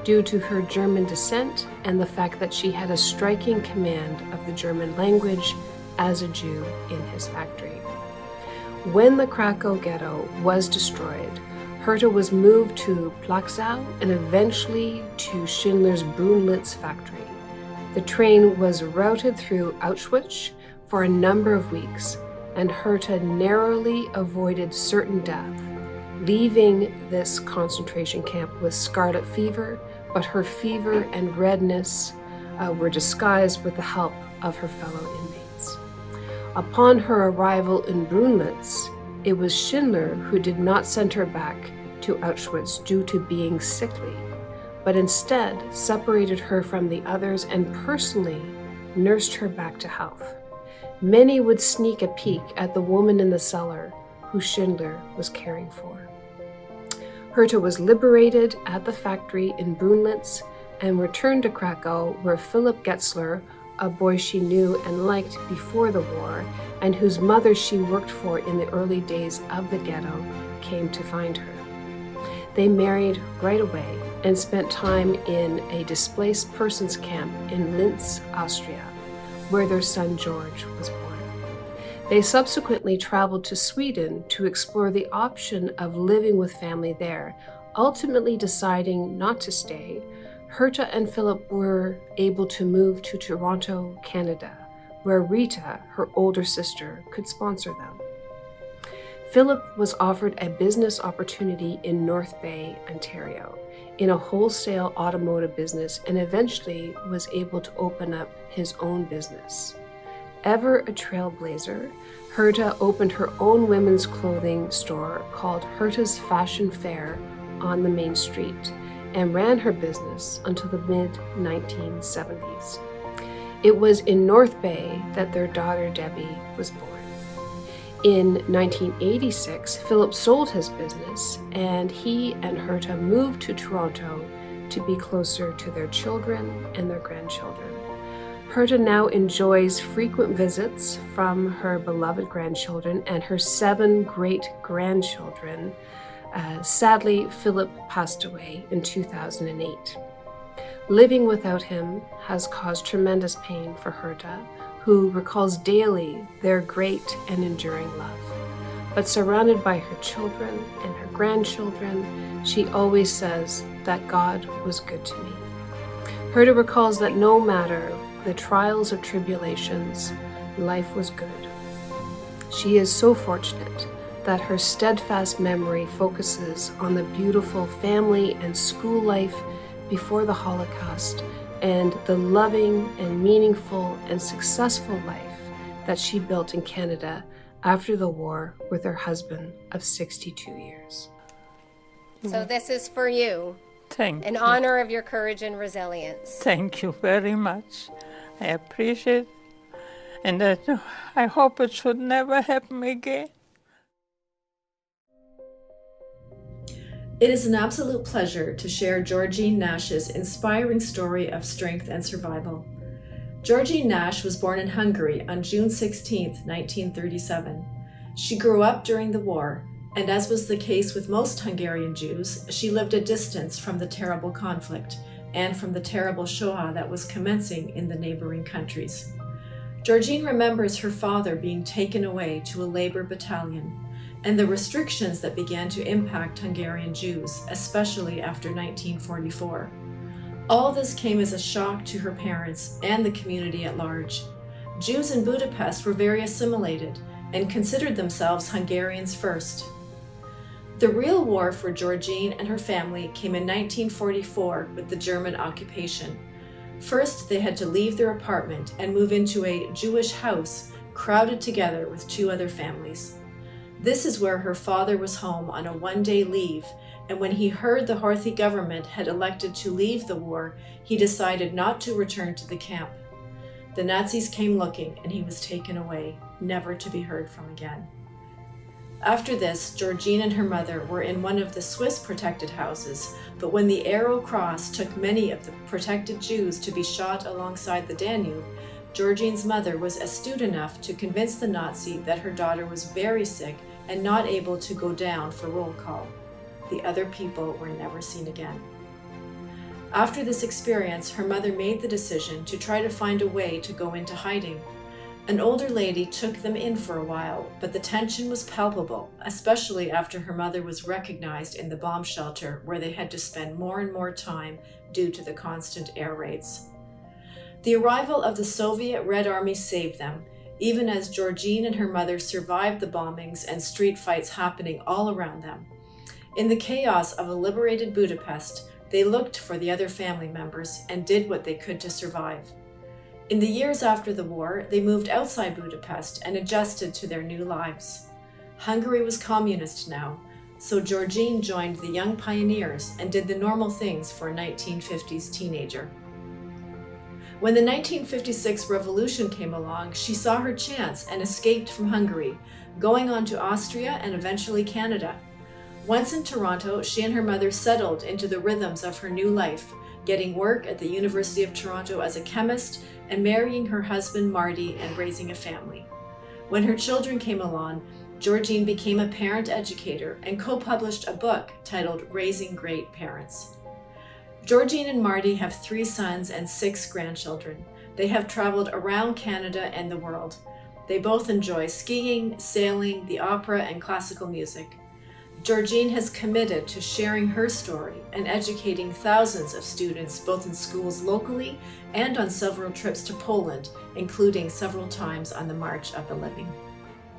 L: due to her German descent and the fact that she had a striking command of the German language as a Jew in his factory. When the Krakow ghetto was destroyed, Herta was moved to Plachsau and eventually to Schindler's Brunlitz factory. The train was routed through Auschwitz for a number of weeks, and Herta narrowly avoided certain death, leaving this concentration camp with scarlet fever, but her fever and redness were disguised with the help of her fellow inmates. Upon her arrival in Brunlitz, it was Schindler who did not send her back to Auschwitz due to being sickly, but instead separated her from the others and personally nursed her back to health. many would sneak a peek at the woman in the cellar who Schindler was caring for. Herta was liberated at the factory in Brunlitz and returned to Krakow, where Philip Getzler, a boy she knew and liked before the war, and whose mother she worked for in the early days of the ghetto, came to find her. They married right away and spent time in a displaced persons camp in Linz, Austria, where their son George was born. They subsequently traveled to Sweden to explore the option of living with family there, ultimately deciding not to stay. Herta and Philip were able to move to Toronto, Canada, where Rita, her older sister, could sponsor them. Philip was offered a business opportunity in North Bay, Ontario, in a wholesale automotive business, and eventually was able to open up his own business. Ever a trailblazer, Herta opened her own women's clothing store called Herta's Fashion Fair on the main street and ran her business until the mid-1970s. It was in North Bay that their daughter Debbie was born. In 1986, Philip sold his business and he and Herta moved to Toronto to be closer to their children and their grandchildren. Herta now enjoys frequent visits from her beloved grandchildren and her 7 great-grandchildren. Sadly, Philip passed away in 2008. Living without him has caused tremendous pain for Herta, who recalls daily their great and enduring love. But surrounded by her children and her grandchildren, she always says that God was good to me. Herta recalls that no matter the trials or tribulations, life was good. She is so fortunate that her steadfast memory focuses on the beautiful family and school life before the Holocaust and the loving and meaningful and successful life that she built in Canada after the war with her husband of 62 years.
F: So this is for you.
O: Thank you.
F: In honor of your courage and resilience.
O: Thank you very much. I appreciate it. And I hope it should never happen again.
C: It is an absolute pleasure to share Georgine Nash's inspiring story of strength and survival. Georgine Nash was born in Hungary on June 16, 1937. She grew up during the war, and as was the case with most Hungarian Jews, she lived a distance from the terrible conflict and from the terrible Shoah that was commencing in the neighboring countries. Georgine remembers her father being taken away to a labor battalion, and the restrictions that began to impact Hungarian Jews, especially after 1944. All this came as a shock to her parents and the community at large. Jews in Budapest were very assimilated and considered themselves Hungarians first. The real war for Georgine and her family came in 1944 with the German occupation. First, they had to leave their apartment and move into a Jewish house crowded together with 2 other families. This is where her father was home on a 1-day leave, and when he heard the Horthy government had elected to leave the war, he decided not to return to the camp. The Nazis came looking, and he was taken away, never to be heard from again. After this, Georgine and her mother were in one of the Swiss protected houses, but when the Arrow Cross took many of the protected Jews to be shot alongside the Danube, Georgine's mother was astute enough to convince the Nazi that her daughter was very sick and not able to go down for roll call. The other people were never seen again. After this experience, her mother made the decision to try to find a way to go into hiding. An older lady took them in for a while, but the tension was palpable, especially after her mother was recognized in the bomb shelter where they had to spend more and more time due to the constant air raids. The arrival of the Soviet Red Army saved them, even as Georgine and her mother survived the bombings and street fights happening all around them. In the chaos of a liberated Budapest, they looked for the other family members and did what they could to survive. In the years after the war, they moved outside Budapest and adjusted to their new lives. Hungary was communist now, so Georgine joined the Young Pioneers and did the normal things for a 1950s teenager.
P: When the 1956 revolution came along, she saw her chance and escaped from Hungary, going on to Austria and eventually Canada. Once in Toronto, she and her mother settled into the rhythms of her new life, getting work at the University of Toronto as a chemist and marrying her husband Marty and raising a family. When her children came along, Georgine became a parent educator and co-published a book titled Raising Great Parents. Georgine and Marty have 3 sons and 6 grandchildren. They have traveled around Canada and the world. They both enjoy skiing, sailing, the opera, and classical music. Georgine has committed to sharing her story and educating thousands of students both in schools locally and on several trips to Poland, including several times on the March of the Living.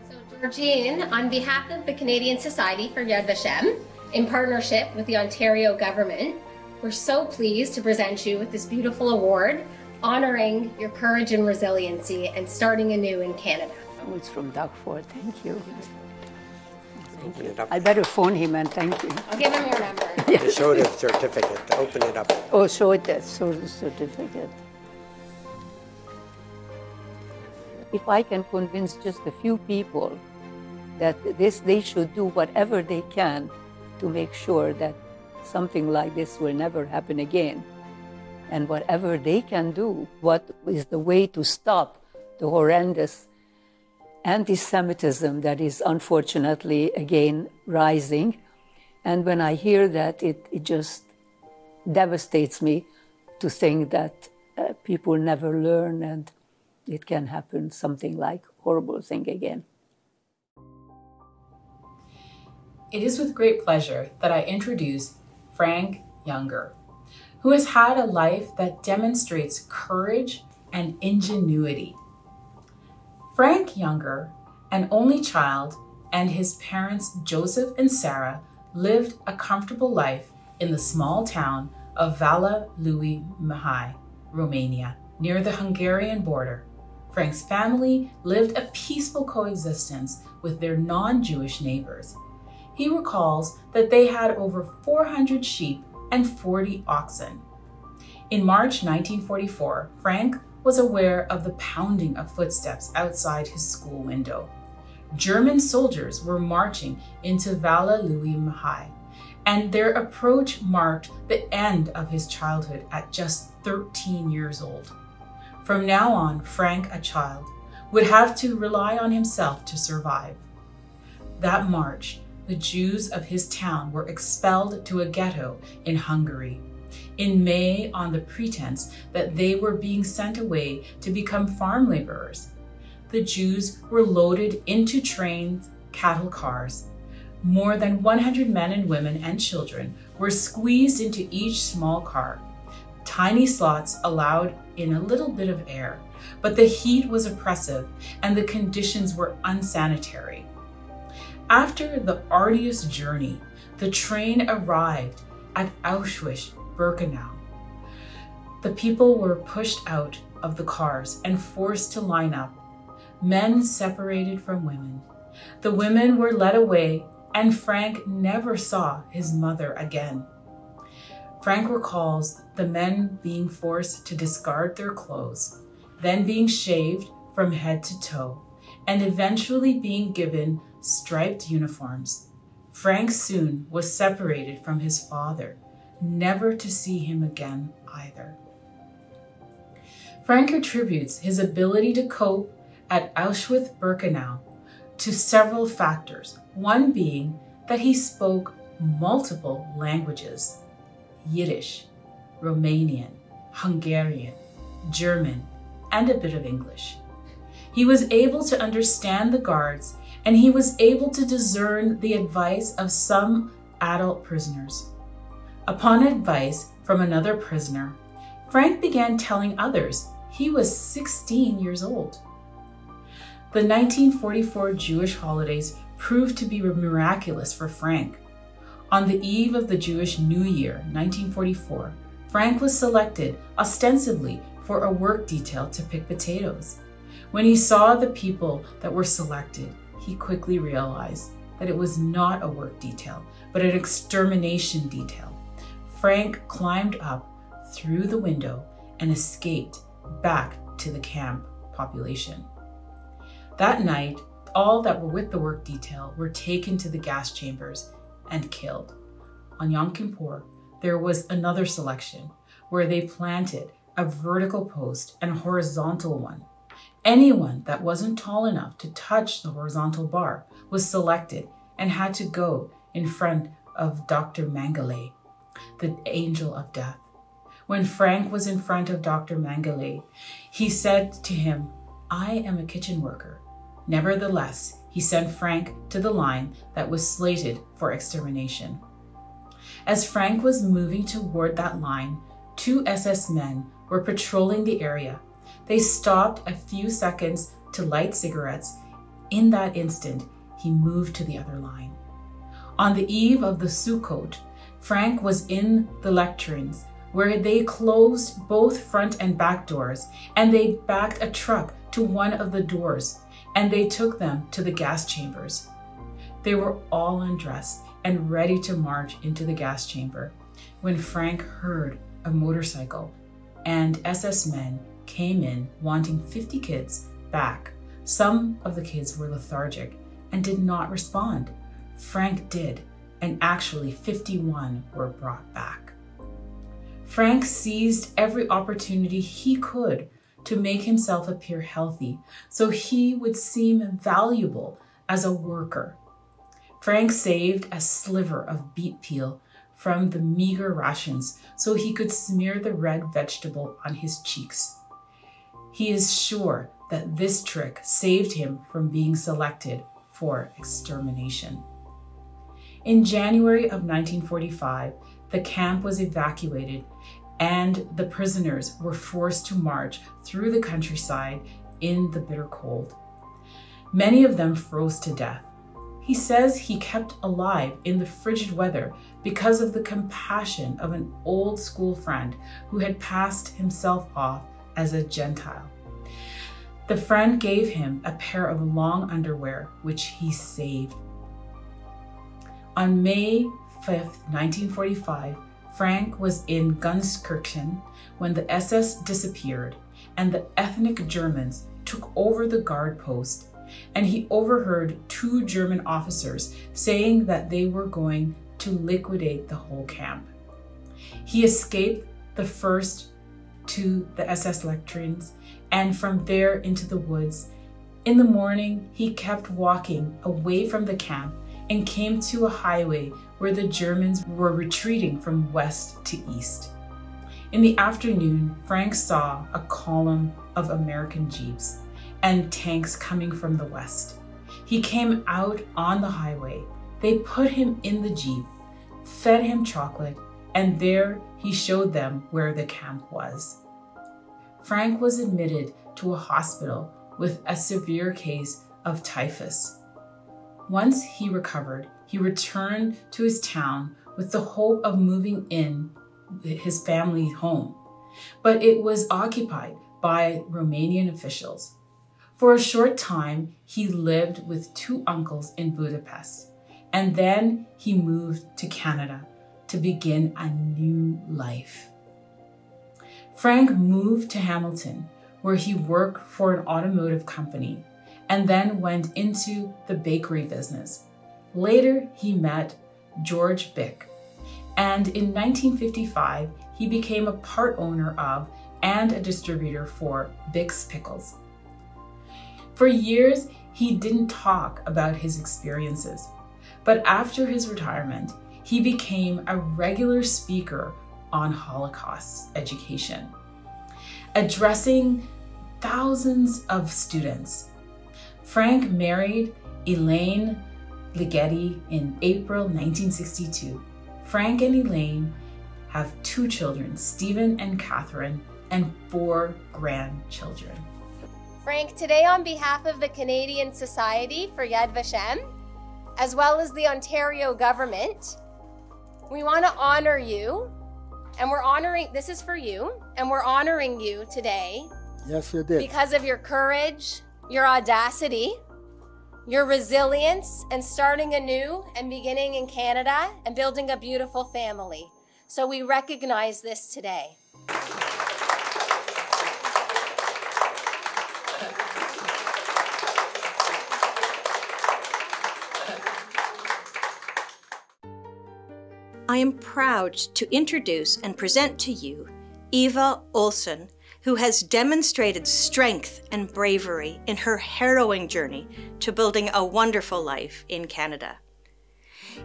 F: So Georgine, on behalf of the Canadian Society for Yad Vashem, in partnership with the Ontario government, we're so pleased to present you with this beautiful award honoring your courage and resiliency and starting anew in Canada.
Q: Oh, it's from Doug Ford. Thank you. Thank you.
R: Open it up.
Q: I better phone him and thank you.
F: I'll give him your number.
R: To show the certificate, open it up.
Q: Oh, show it that, show the certificate. If I can convince just a few people that they should do whatever they can to make sure that something like this will never happen again, and whatever they can do, what is the way to stop the horrendous anti-Semitism that is unfortunately again rising. And when I hear that, it just devastates me to think that people never learn and it can happen something like horrible thing again.
S: It is with great pleasure that I introduce Frank Younger, who has had a life that demonstrates courage and ingenuity. Frank Younger, an only child, and his parents Joseph and Sarah lived a comfortable life in the small town of Vala Lui Mihai, Romania, near the Hungarian border. Frank's family lived a peaceful coexistence with their non-Jewish neighbors. He recalls that they had over 400 sheep and 40 oxen. In March 1944, Frank was aware of the pounding of footsteps outside his school window. German soldiers were marching into Vala Lui Mihai, and their approach marked the end of his childhood at just 13 years old. From now on, Frank, a child, would have to rely on himself to survive. That March, the Jews of his town were expelled to a ghetto in Hungary. In May, on the pretense that they were being sent away to become farm laborers, the Jews were loaded into trains, cattle cars. More than 100 men and women and children were squeezed into each small car. Tiny slots allowed in a little bit of air, but the heat was oppressive and the conditions were unsanitary. After the arduous journey, the train arrived at Auschwitz-Birkenau. The people were pushed out of the cars and forced to line up, men separated from women. The women were led away, and Frank never saw his mother again. Frank recalls the men being forced to discard their clothes, then being shaved from head to toe, and eventually being given striped uniforms. Frank soon was separated from his father, never to see him again either. Frank attributes his ability to cope at Auschwitz-Birkenau to several factors, one being that he spoke multiple languages: Yiddish, Romanian, Hungarian, German, and a bit of English. He was able to understand the guards, and he was able to discern the advice of some adult prisoners. Upon advice from another prisoner, Frank began telling others he was 16 years old. The 1944 Jewish holidays proved to be miraculous for Frank. On the eve of the Jewish New Year, 1944, Frank was selected ostensibly for a work detail to pick potatoes. When he saw the people that were selected, he quickly realized that it was not a work detail, but an extermination detail. Frank climbed up through the window and escaped back to the camp population. That night, all that were with the work detail were taken to the gas chambers and killed. On Yom Kippur, there was another selection where they planted a vertical post and a horizontal one. Anyone that wasn't tall enough to touch the horizontal bar was selected and had to go in front of Dr. Mengele, the angel of death. When Frank was in front of Dr. Mengele, he said to him, "I am a kitchen worker." Nevertheless, he sent Frank to the line that was slated for extermination. As Frank was moving toward that line, 2 SS men were patrolling the area. They stopped a few seconds to light cigarettes. In that instant, he moved to the other line. On the eve of the Sukkot, Frank was in the lecterns where they closed both front and back doors, and they backed a truck to one of the doors, and they took them to the gas chambers. They were all undressed and ready to march into the gas chamber when Frank heard a motorcycle, and SS men came in wanting 50 kids back. Some of the kids were lethargic and did not respond. Frank did, and actually 51 were brought back. Frank seized every opportunity he could to make himself appear healthy so he would seem valuable as a worker. Frank saved a sliver of beet peel from the meager rations so he could smear the red vegetable on his cheeks. He is sure that this trick saved him from being selected for extermination. In January of 1945, the camp was evacuated and the prisoners were forced to march through the countryside in the bitter cold. Many of them froze to death. He says he kept alive in the frigid weather because of the compassion of an old school friend who had passed himself off as a Gentile. The friend gave him a pair of long underwear, which he saved. On May 5th, 1945, Frank was in Gunskirchen when the SS disappeared and the ethnic Germans took over the guard post, and he overheard 2 German officers saying that they were going to liquidate the whole camp. He escaped the first to the SS lecterns and from there into the woods. In the morning, he kept walking away from the camp and came to a highway where the Germans were retreating from west to east. In the afternoon, Frank saw a column of American jeeps and tanks coming from the west. He came out on the highway. They put him in the jeep, fed him chocolate, and there he showed them where the camp was. Frank was admitted to a hospital with a severe case of typhus. Once he recovered, he returned to his town with the hope of moving in his family home, but it was occupied by Romanian officials. For a short time, he lived with 2 uncles in Budapest, and then he moved to Canada to begin a new life. Frank moved to Hamilton, where he worked for an automotive company, and then went into the bakery business. Later, he met George Bick, and in 1955, he became a part owner of and a distributor for Bick's Pickles. For years, he didn't talk about his experiences, but after his retirement, he became a regular speaker on Holocaust education, addressing thousands of students. Frank married Elaine Ligeti in April 1962. Frank and Elaine have 2 children, Stephen and Catherine, and 4 grandchildren.
F: Frank, today on behalf of the Canadian Society for Yad Vashem, as well as the Ontario government, we want to honor you, and we're honoring, this is for you, and we're honoring you today.
H: Yes, you did.
F: Because of your courage, your audacity, your resilience, and starting anew and beginning in Canada and building a beautiful family. So we recognize this today.
J: I am proud to introduce and present to you Eva Olsen, who has demonstrated strength and bravery in her harrowing journey to building a wonderful life in Canada.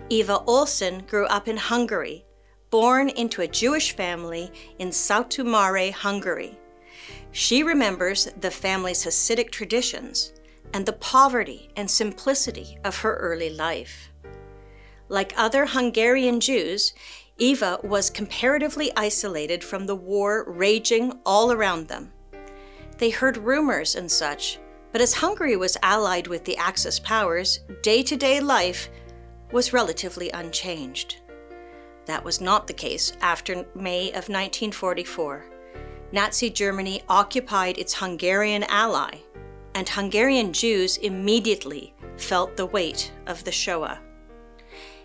J: Eva Olsen grew up in Hungary, born into a Jewish family in Satu Mare, Hungary. She remembers the family's Hasidic traditions and the poverty and simplicity of her early life. Like other Hungarian Jews, Eva was comparatively isolated from the war raging all around them. They heard rumors and such, but as Hungary was allied with the Axis powers, day-to-day life was relatively unchanged. That was not the case after May of 1944. Nazi Germany occupied its Hungarian ally, and Hungarian Jews immediately felt the weight of the Shoah.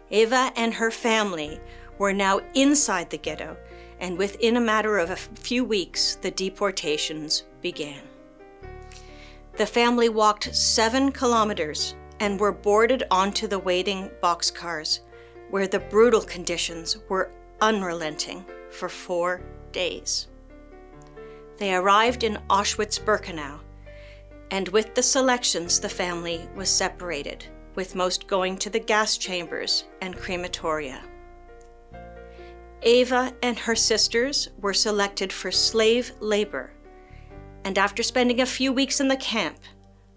J: Eva and her family were now inside the ghetto, and within a matter of a few weeks, the deportations began. The family walked 7 kilometers and were boarded onto the waiting boxcars, where the brutal conditions were unrelenting for 4 days. They arrived in Auschwitz-Birkenau, and with the selections, the family was separated, with most going to the gas chambers and crematoria. Eva and her sisters were selected for slave labor, and after spending a few weeks in the camp,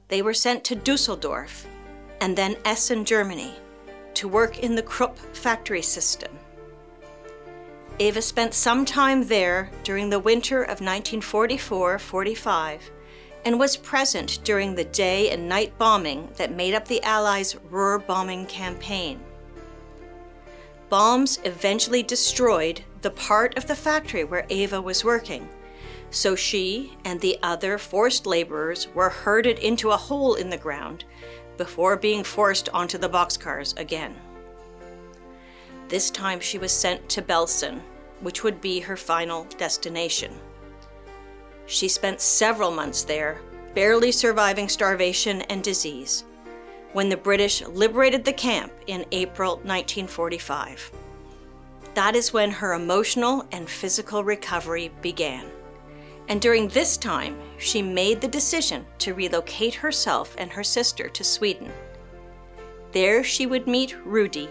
J: they were sent to Dusseldorf and then Essen, Germany, to work in the Krupp factory system. Eva spent some time there during the winter of 1944-45 and was present during the day and night bombing that made up the Allies' Ruhr bombing campaign. Bombs eventually destroyed the part of the factory where Eva was working, so she and the other forced laborers were herded into a hole in the ground before being forced onto the boxcars again. This time she was sent to Belsen, which would be her final destination. She spent several months there, barely surviving starvation and disease, when the British liberated the camp in April 1945. That is when her emotional and physical recovery began. And during this time, she made the decision to relocate herself and her sister to Sweden. There she would meet Rudi,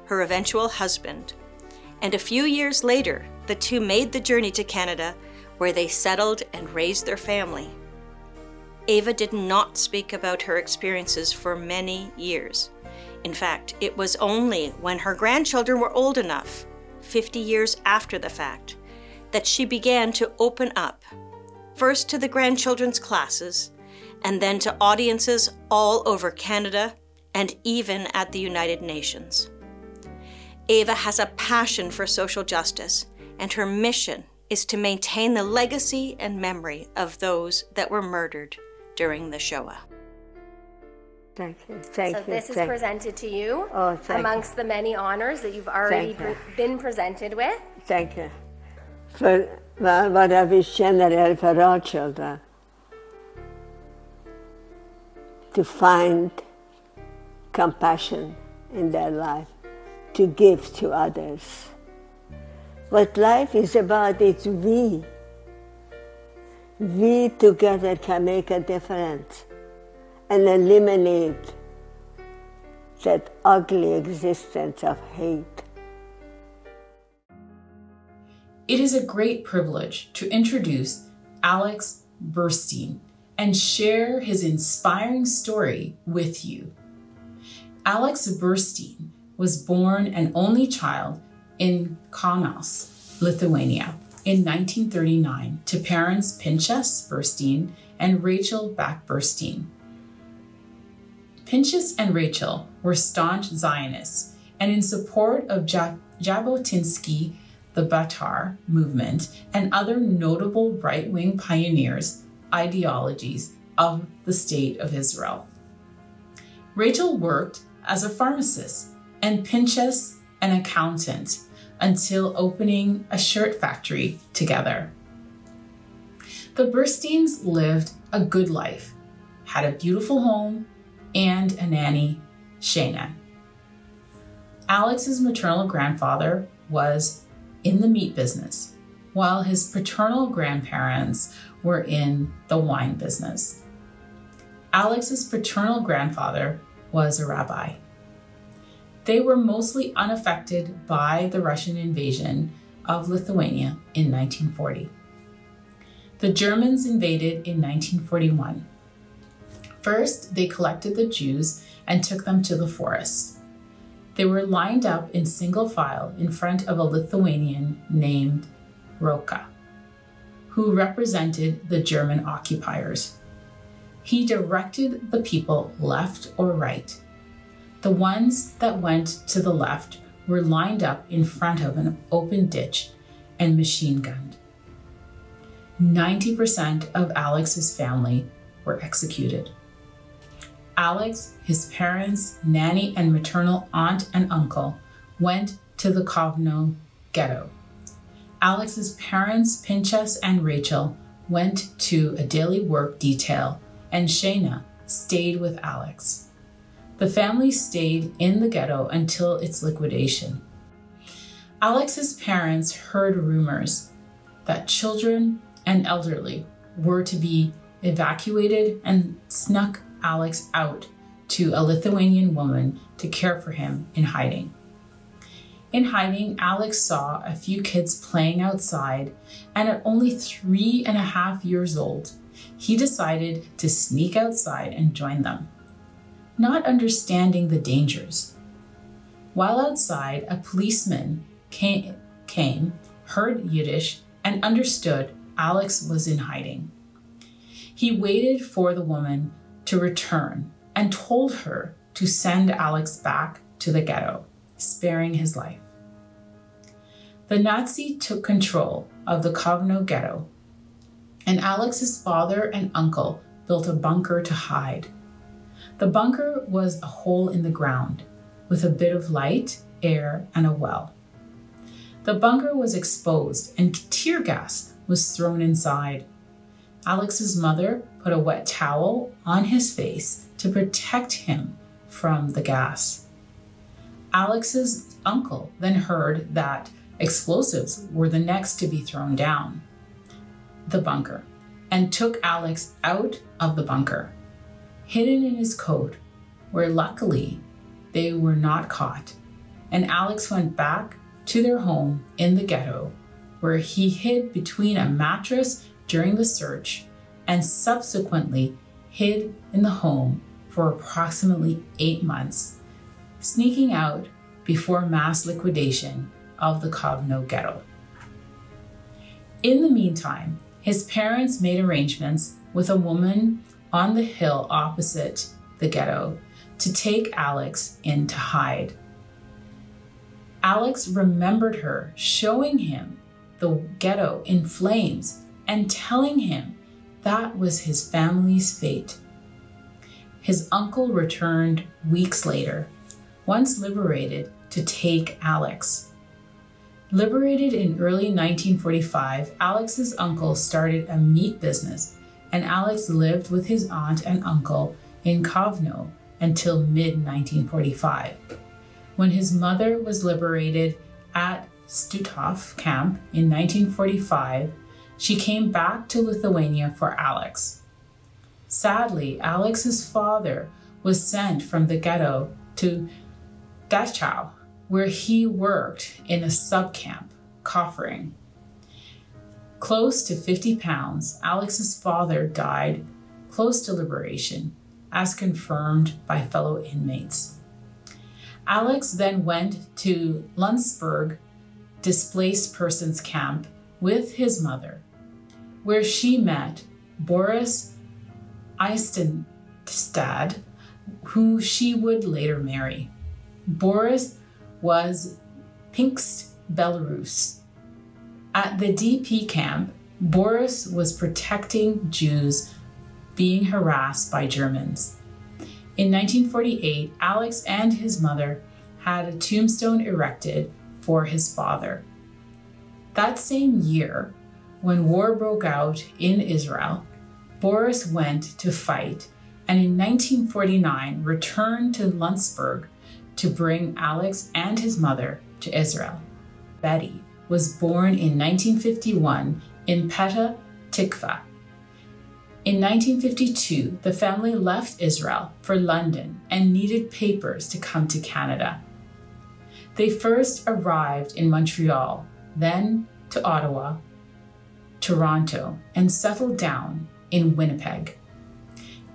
J: her eventual husband, and a few years later, the two made the journey to Canada, where they settled and raised their family. Eva did not speak about her experiences for many years. In fact, it was only when her grandchildren were old enough, 50 years after the fact, that she began to open up, first to the grandchildren's classes, and then to audiences all over Canada and even at the United Nations. Eva has a passion for social justice, and her mission is to maintain the legacy and memory of those that were murdered during the Shoah.
T: Thank you. Thank you.
F: So this is presented to you amongst the many honors that you've already been presented with.
T: Thank you. För vad vi känner är för Rothschild, to find compassion in their life, to give to others. What life is about is we. We together can make a difference and eliminate that ugly existence of hate.
S: It is a great privilege to introduce Alex Burstein and share his inspiring story with you. Alex Burstein was born an only child in Kaunas, Lithuania, in 1939 to parents Pinchas Burstein and Rachel Back-Burstein. Pinchas and Rachel were staunch Zionists and in support of Jabotinsky, the Betar movement, and other notable right-wing pioneers' ideologies of the State of Israel. Rachel worked as a pharmacist and Pinchas an accountant until opening a shirt factory together. The Bursteins lived a good life, had a beautiful home, and a nanny, Shana. Alex's maternal grandfather was in the meat business, while his paternal grandparents were in the wine business. Alex's paternal grandfather was a rabbi. They were mostly unaffected by the Russian invasion of Lithuania in 1940. The Germans invaded in 1941. First, they collected the Jews and took them to the forests. They were lined up in single file in front of a Lithuanian named Roka, who represented the German occupiers. He directed the people left or right. The ones that went to the left were lined up in front of an open ditch and machine gunned. 90% of Alex's family were executed. Alex, his parents, nanny, and maternal aunt and uncle went to the Kovno ghetto. Alex's parents, Pinchas and Rachel, went to a daily work detail, and Shayna stayed with Alex. The family stayed in the ghetto until its liquidation. Alex's parents heard rumors that children and elderly were to be evacuated and snuck Alex out to a Lithuanian woman to care for him in hiding. In hiding, Alex saw a few kids playing outside, and at only 3.5 years old, he decided to sneak outside and join them, not understanding the dangers. While outside, a policeman came, heard Yiddish, and understood Alex was in hiding. He waited for the woman to return and told her to send Alex back to the ghetto, sparing his life. The Nazi took control of the Kovno ghetto, and Alex's father and uncle built a bunker to hide. The bunker was a hole in the ground with a bit of light, air, and a well. The bunker was exposed and tear gas was thrown inside. Alex's mother put a wet towel on his face to protect him from the gas. Alex's uncle then heard that explosives were the next to be thrown down the bunker and took Alex out of the bunker, hidden in his coat, where luckily they were not caught, and Alex went back to their home in the ghetto, where he hid between a mattress during the search and subsequently hid in the home for approximately 8 months, sneaking out before mass liquidation of the Kovno ghetto. In the meantime, his parents made arrangements with a woman on the hill opposite the ghetto to take Alex in to hide. Alex remembered her showing him the ghetto in flames and telling him that was his family's fate. His uncle returned weeks later, once liberated, to take Alex. Liberated in early 1945, Alex's uncle started a meat business, and Alex lived with his aunt and uncle in Kovno until mid-1945. When his mother was liberated at Stutthof camp in 1945, she came back to Lithuania for Alex. Sadly, Alex's father was sent from the ghetto to Dachau, where he worked in a sub-camp, coffering. Close to 50 pounds, Alex's father died close to liberation, as confirmed by fellow inmates. Alex then went to Lundsberg displaced persons camp with his mother, where she met Boris Eisenstadt, who she would later marry. Boris was Pinkst Belarus. At the DP camp, Boris was protecting Jews being harassed by Germans. In 1948, Alex and his mother had a tombstone erected for his father. That same year, when war broke out in Israel, Boris went to fight and in 1949 returned to Lundsberg to bring Alex and his mother to Israel. Betty was born in 1951 in Petah Tikva. In 1952, the family left Israel for London and needed papers to come to Canada. They first arrived in Montreal, then to Ottawa, Toronto, and settled down in Winnipeg.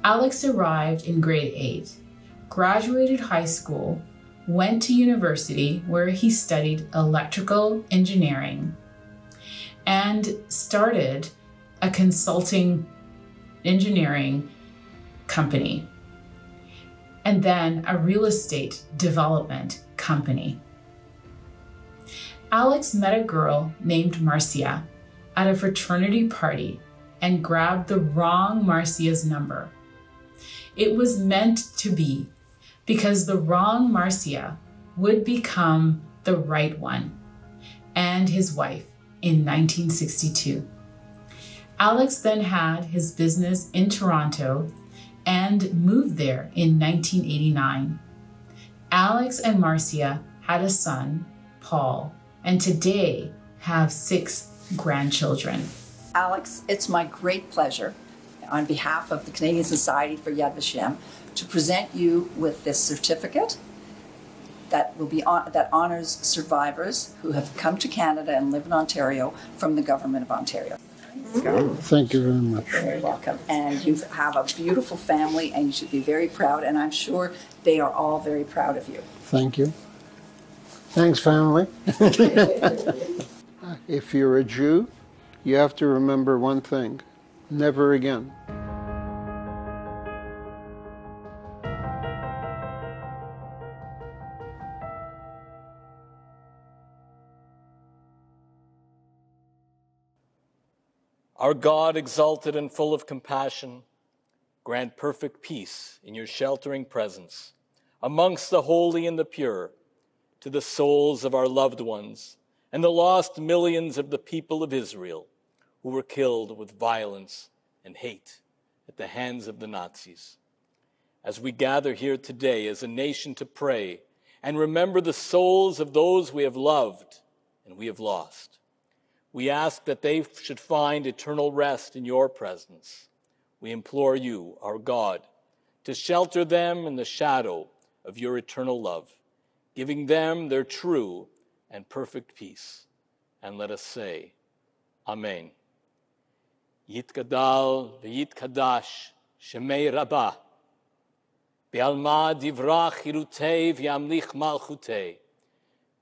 S: Alex arrived in grade 8, graduated high school, went to university where he studied electrical engineering, and started a consulting engineering company, and then a real estate development company. Alex met a girl named Marcia at a fraternity party and grabbed the wrong Marcia's number. It was meant to be, because the wrong Marcia would become the right one and his wife in 1962. Alex then had his business in Toronto and moved there in 1989. Alex and Marcia had a son, Paul, and today have 6 grandchildren.
A: Alex, it's my great pleasure, on behalf of the Canadian Society for Yad Vashem, to present you with this certificate that honors survivors who have come to Canada and live in Ontario from the Government of Ontario.
U: Thank you very much.
A: You're very welcome. And you have a beautiful family, and you should be very proud, and I'm sure they are all very proud of you.
U: Thank you. Thanks, family. If you're a Jew, you have to remember one thing: never again.
E: Our God, exalted and full of compassion, grant perfect peace in your sheltering presence amongst the holy and the pure, to the souls of our loved ones and the lost millions of the people of Israel who were killed with violence and hate at the hands of the Nazis. As we gather here today as a nation to pray and remember the souls of those we have loved and we have lost, we ask that they should find eternal rest in your presence. We implore you, our God, to shelter them in the shadow of your eternal love, giving them their true and perfect peace. And let us say, Amen. Yitgadal v'yitkadash shemei Rabbah, be'alma divrach hirutei v'yamlich malchutei,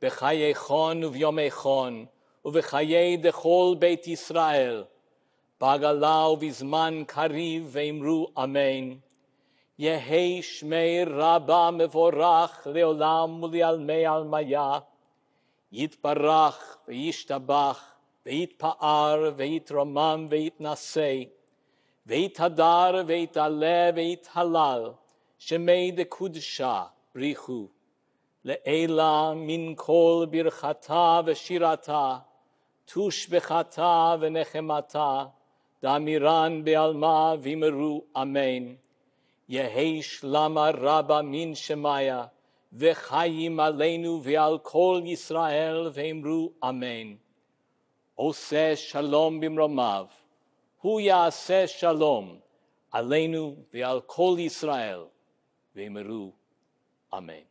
E: b'chayechon uvyomechon, ובחיי דכל בית ישראל, בעגלה ובזמן קריב ואמרו אמן. יהי שמי רבה מבורך לעולם ולעלמי עלמיה, יתברך וישתבח, ויתפאר ויתרומם ויתנשא, ויתהדר ויתעלה ויתהלל, שמי דקודשה בריחו. לעילה מן כל ברכתה ושירתה, תושבחתה ונחמתה, דאמירן בעלמה ואמרו אמן. יהי שלמה רבה מן שמיה, וחיים עלינו ועל כל ישראל ואמרו אמן. עושה שלום במרומיו, הוא יעשה שלום עלינו ועל כל ישראל ואמרו אמן.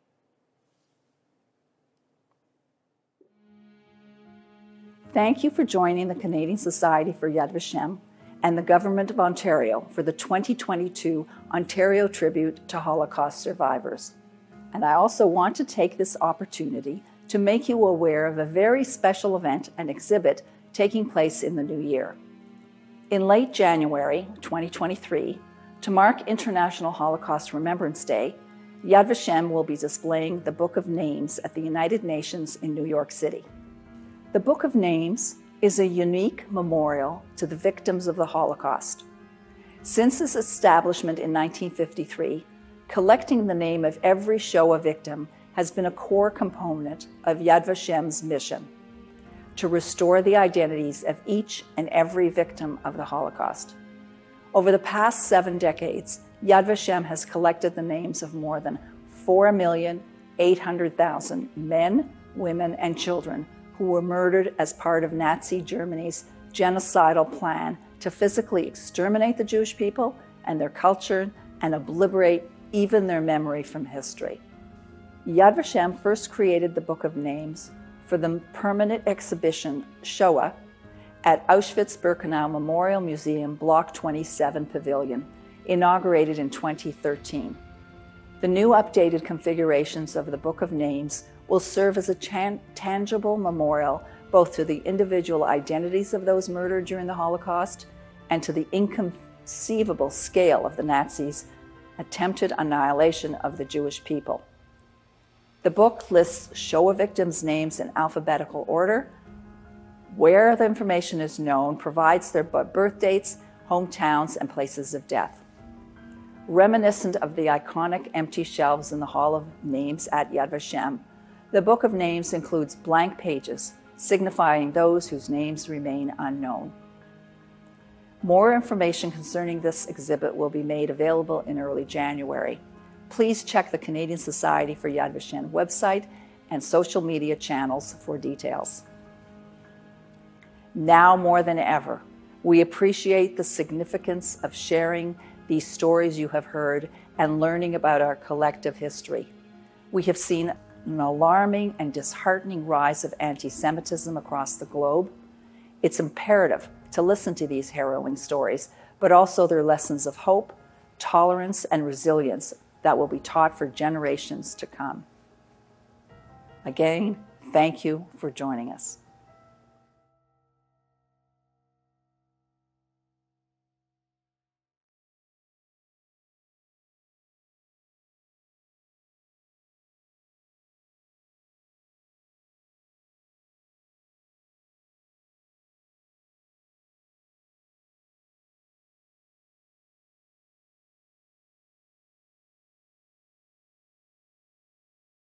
A: Thank you for joining the Canadian Society for Yad Vashem and the Government of Ontario for the 2022 Ontario Tribute to Holocaust Survivors. And I also want to take this opportunity to make you aware of a very special event and exhibit taking place in the new year. In late January 2023, to mark International Holocaust Remembrance Day, Yad Vashem will be displaying the Book of Names at the United Nations in New York City. The Book of Names is a unique memorial to the victims of the Holocaust. Since its establishment in 1953, collecting the name of every Shoah victim has been a core component of Yad Vashem's mission to restore the identities of each and every victim of the Holocaust. Over the past 7 decades, Yad Vashem has collected the names of more than 4,800,000 800,000 men, women, and children who were murdered as part of Nazi Germany's genocidal plan to physically exterminate the Jewish people and their culture and obliterate even their memory from history. Yad Vashem first created the Book of Names for the permanent exhibition Shoah at Auschwitz-Birkenau Memorial Museum Block 27 Pavilion, inaugurated in 2013. The new updated configurations of the Book of Names will serve as a tangible memorial both to the individual identities of those murdered during the Holocaust and to the inconceivable scale of the Nazis' attempted annihilation of the Jewish people. The book lists Shoah victims' names in alphabetical order, where the information is known, provides their birth dates, hometowns, and places of death. Reminiscent of the iconic empty shelves in the Hall of Names at Yad Vashem, the Book of Names includes blank pages, signifying those whose names remain unknown. More information concerning this exhibit will be made available in early January. Please check the Canadian Society for Yad Vashem website and social media channels for details. Now more than ever, we appreciate the significance of sharing these stories you have heard and learning about our collective history. We have seen an alarming and disheartening rise of anti-Semitism across the globe. It's imperative to listen to these harrowing stories, but also their lessons of hope, tolerance, and resilience that will be taught for generations to come. Again, thank you for joining us.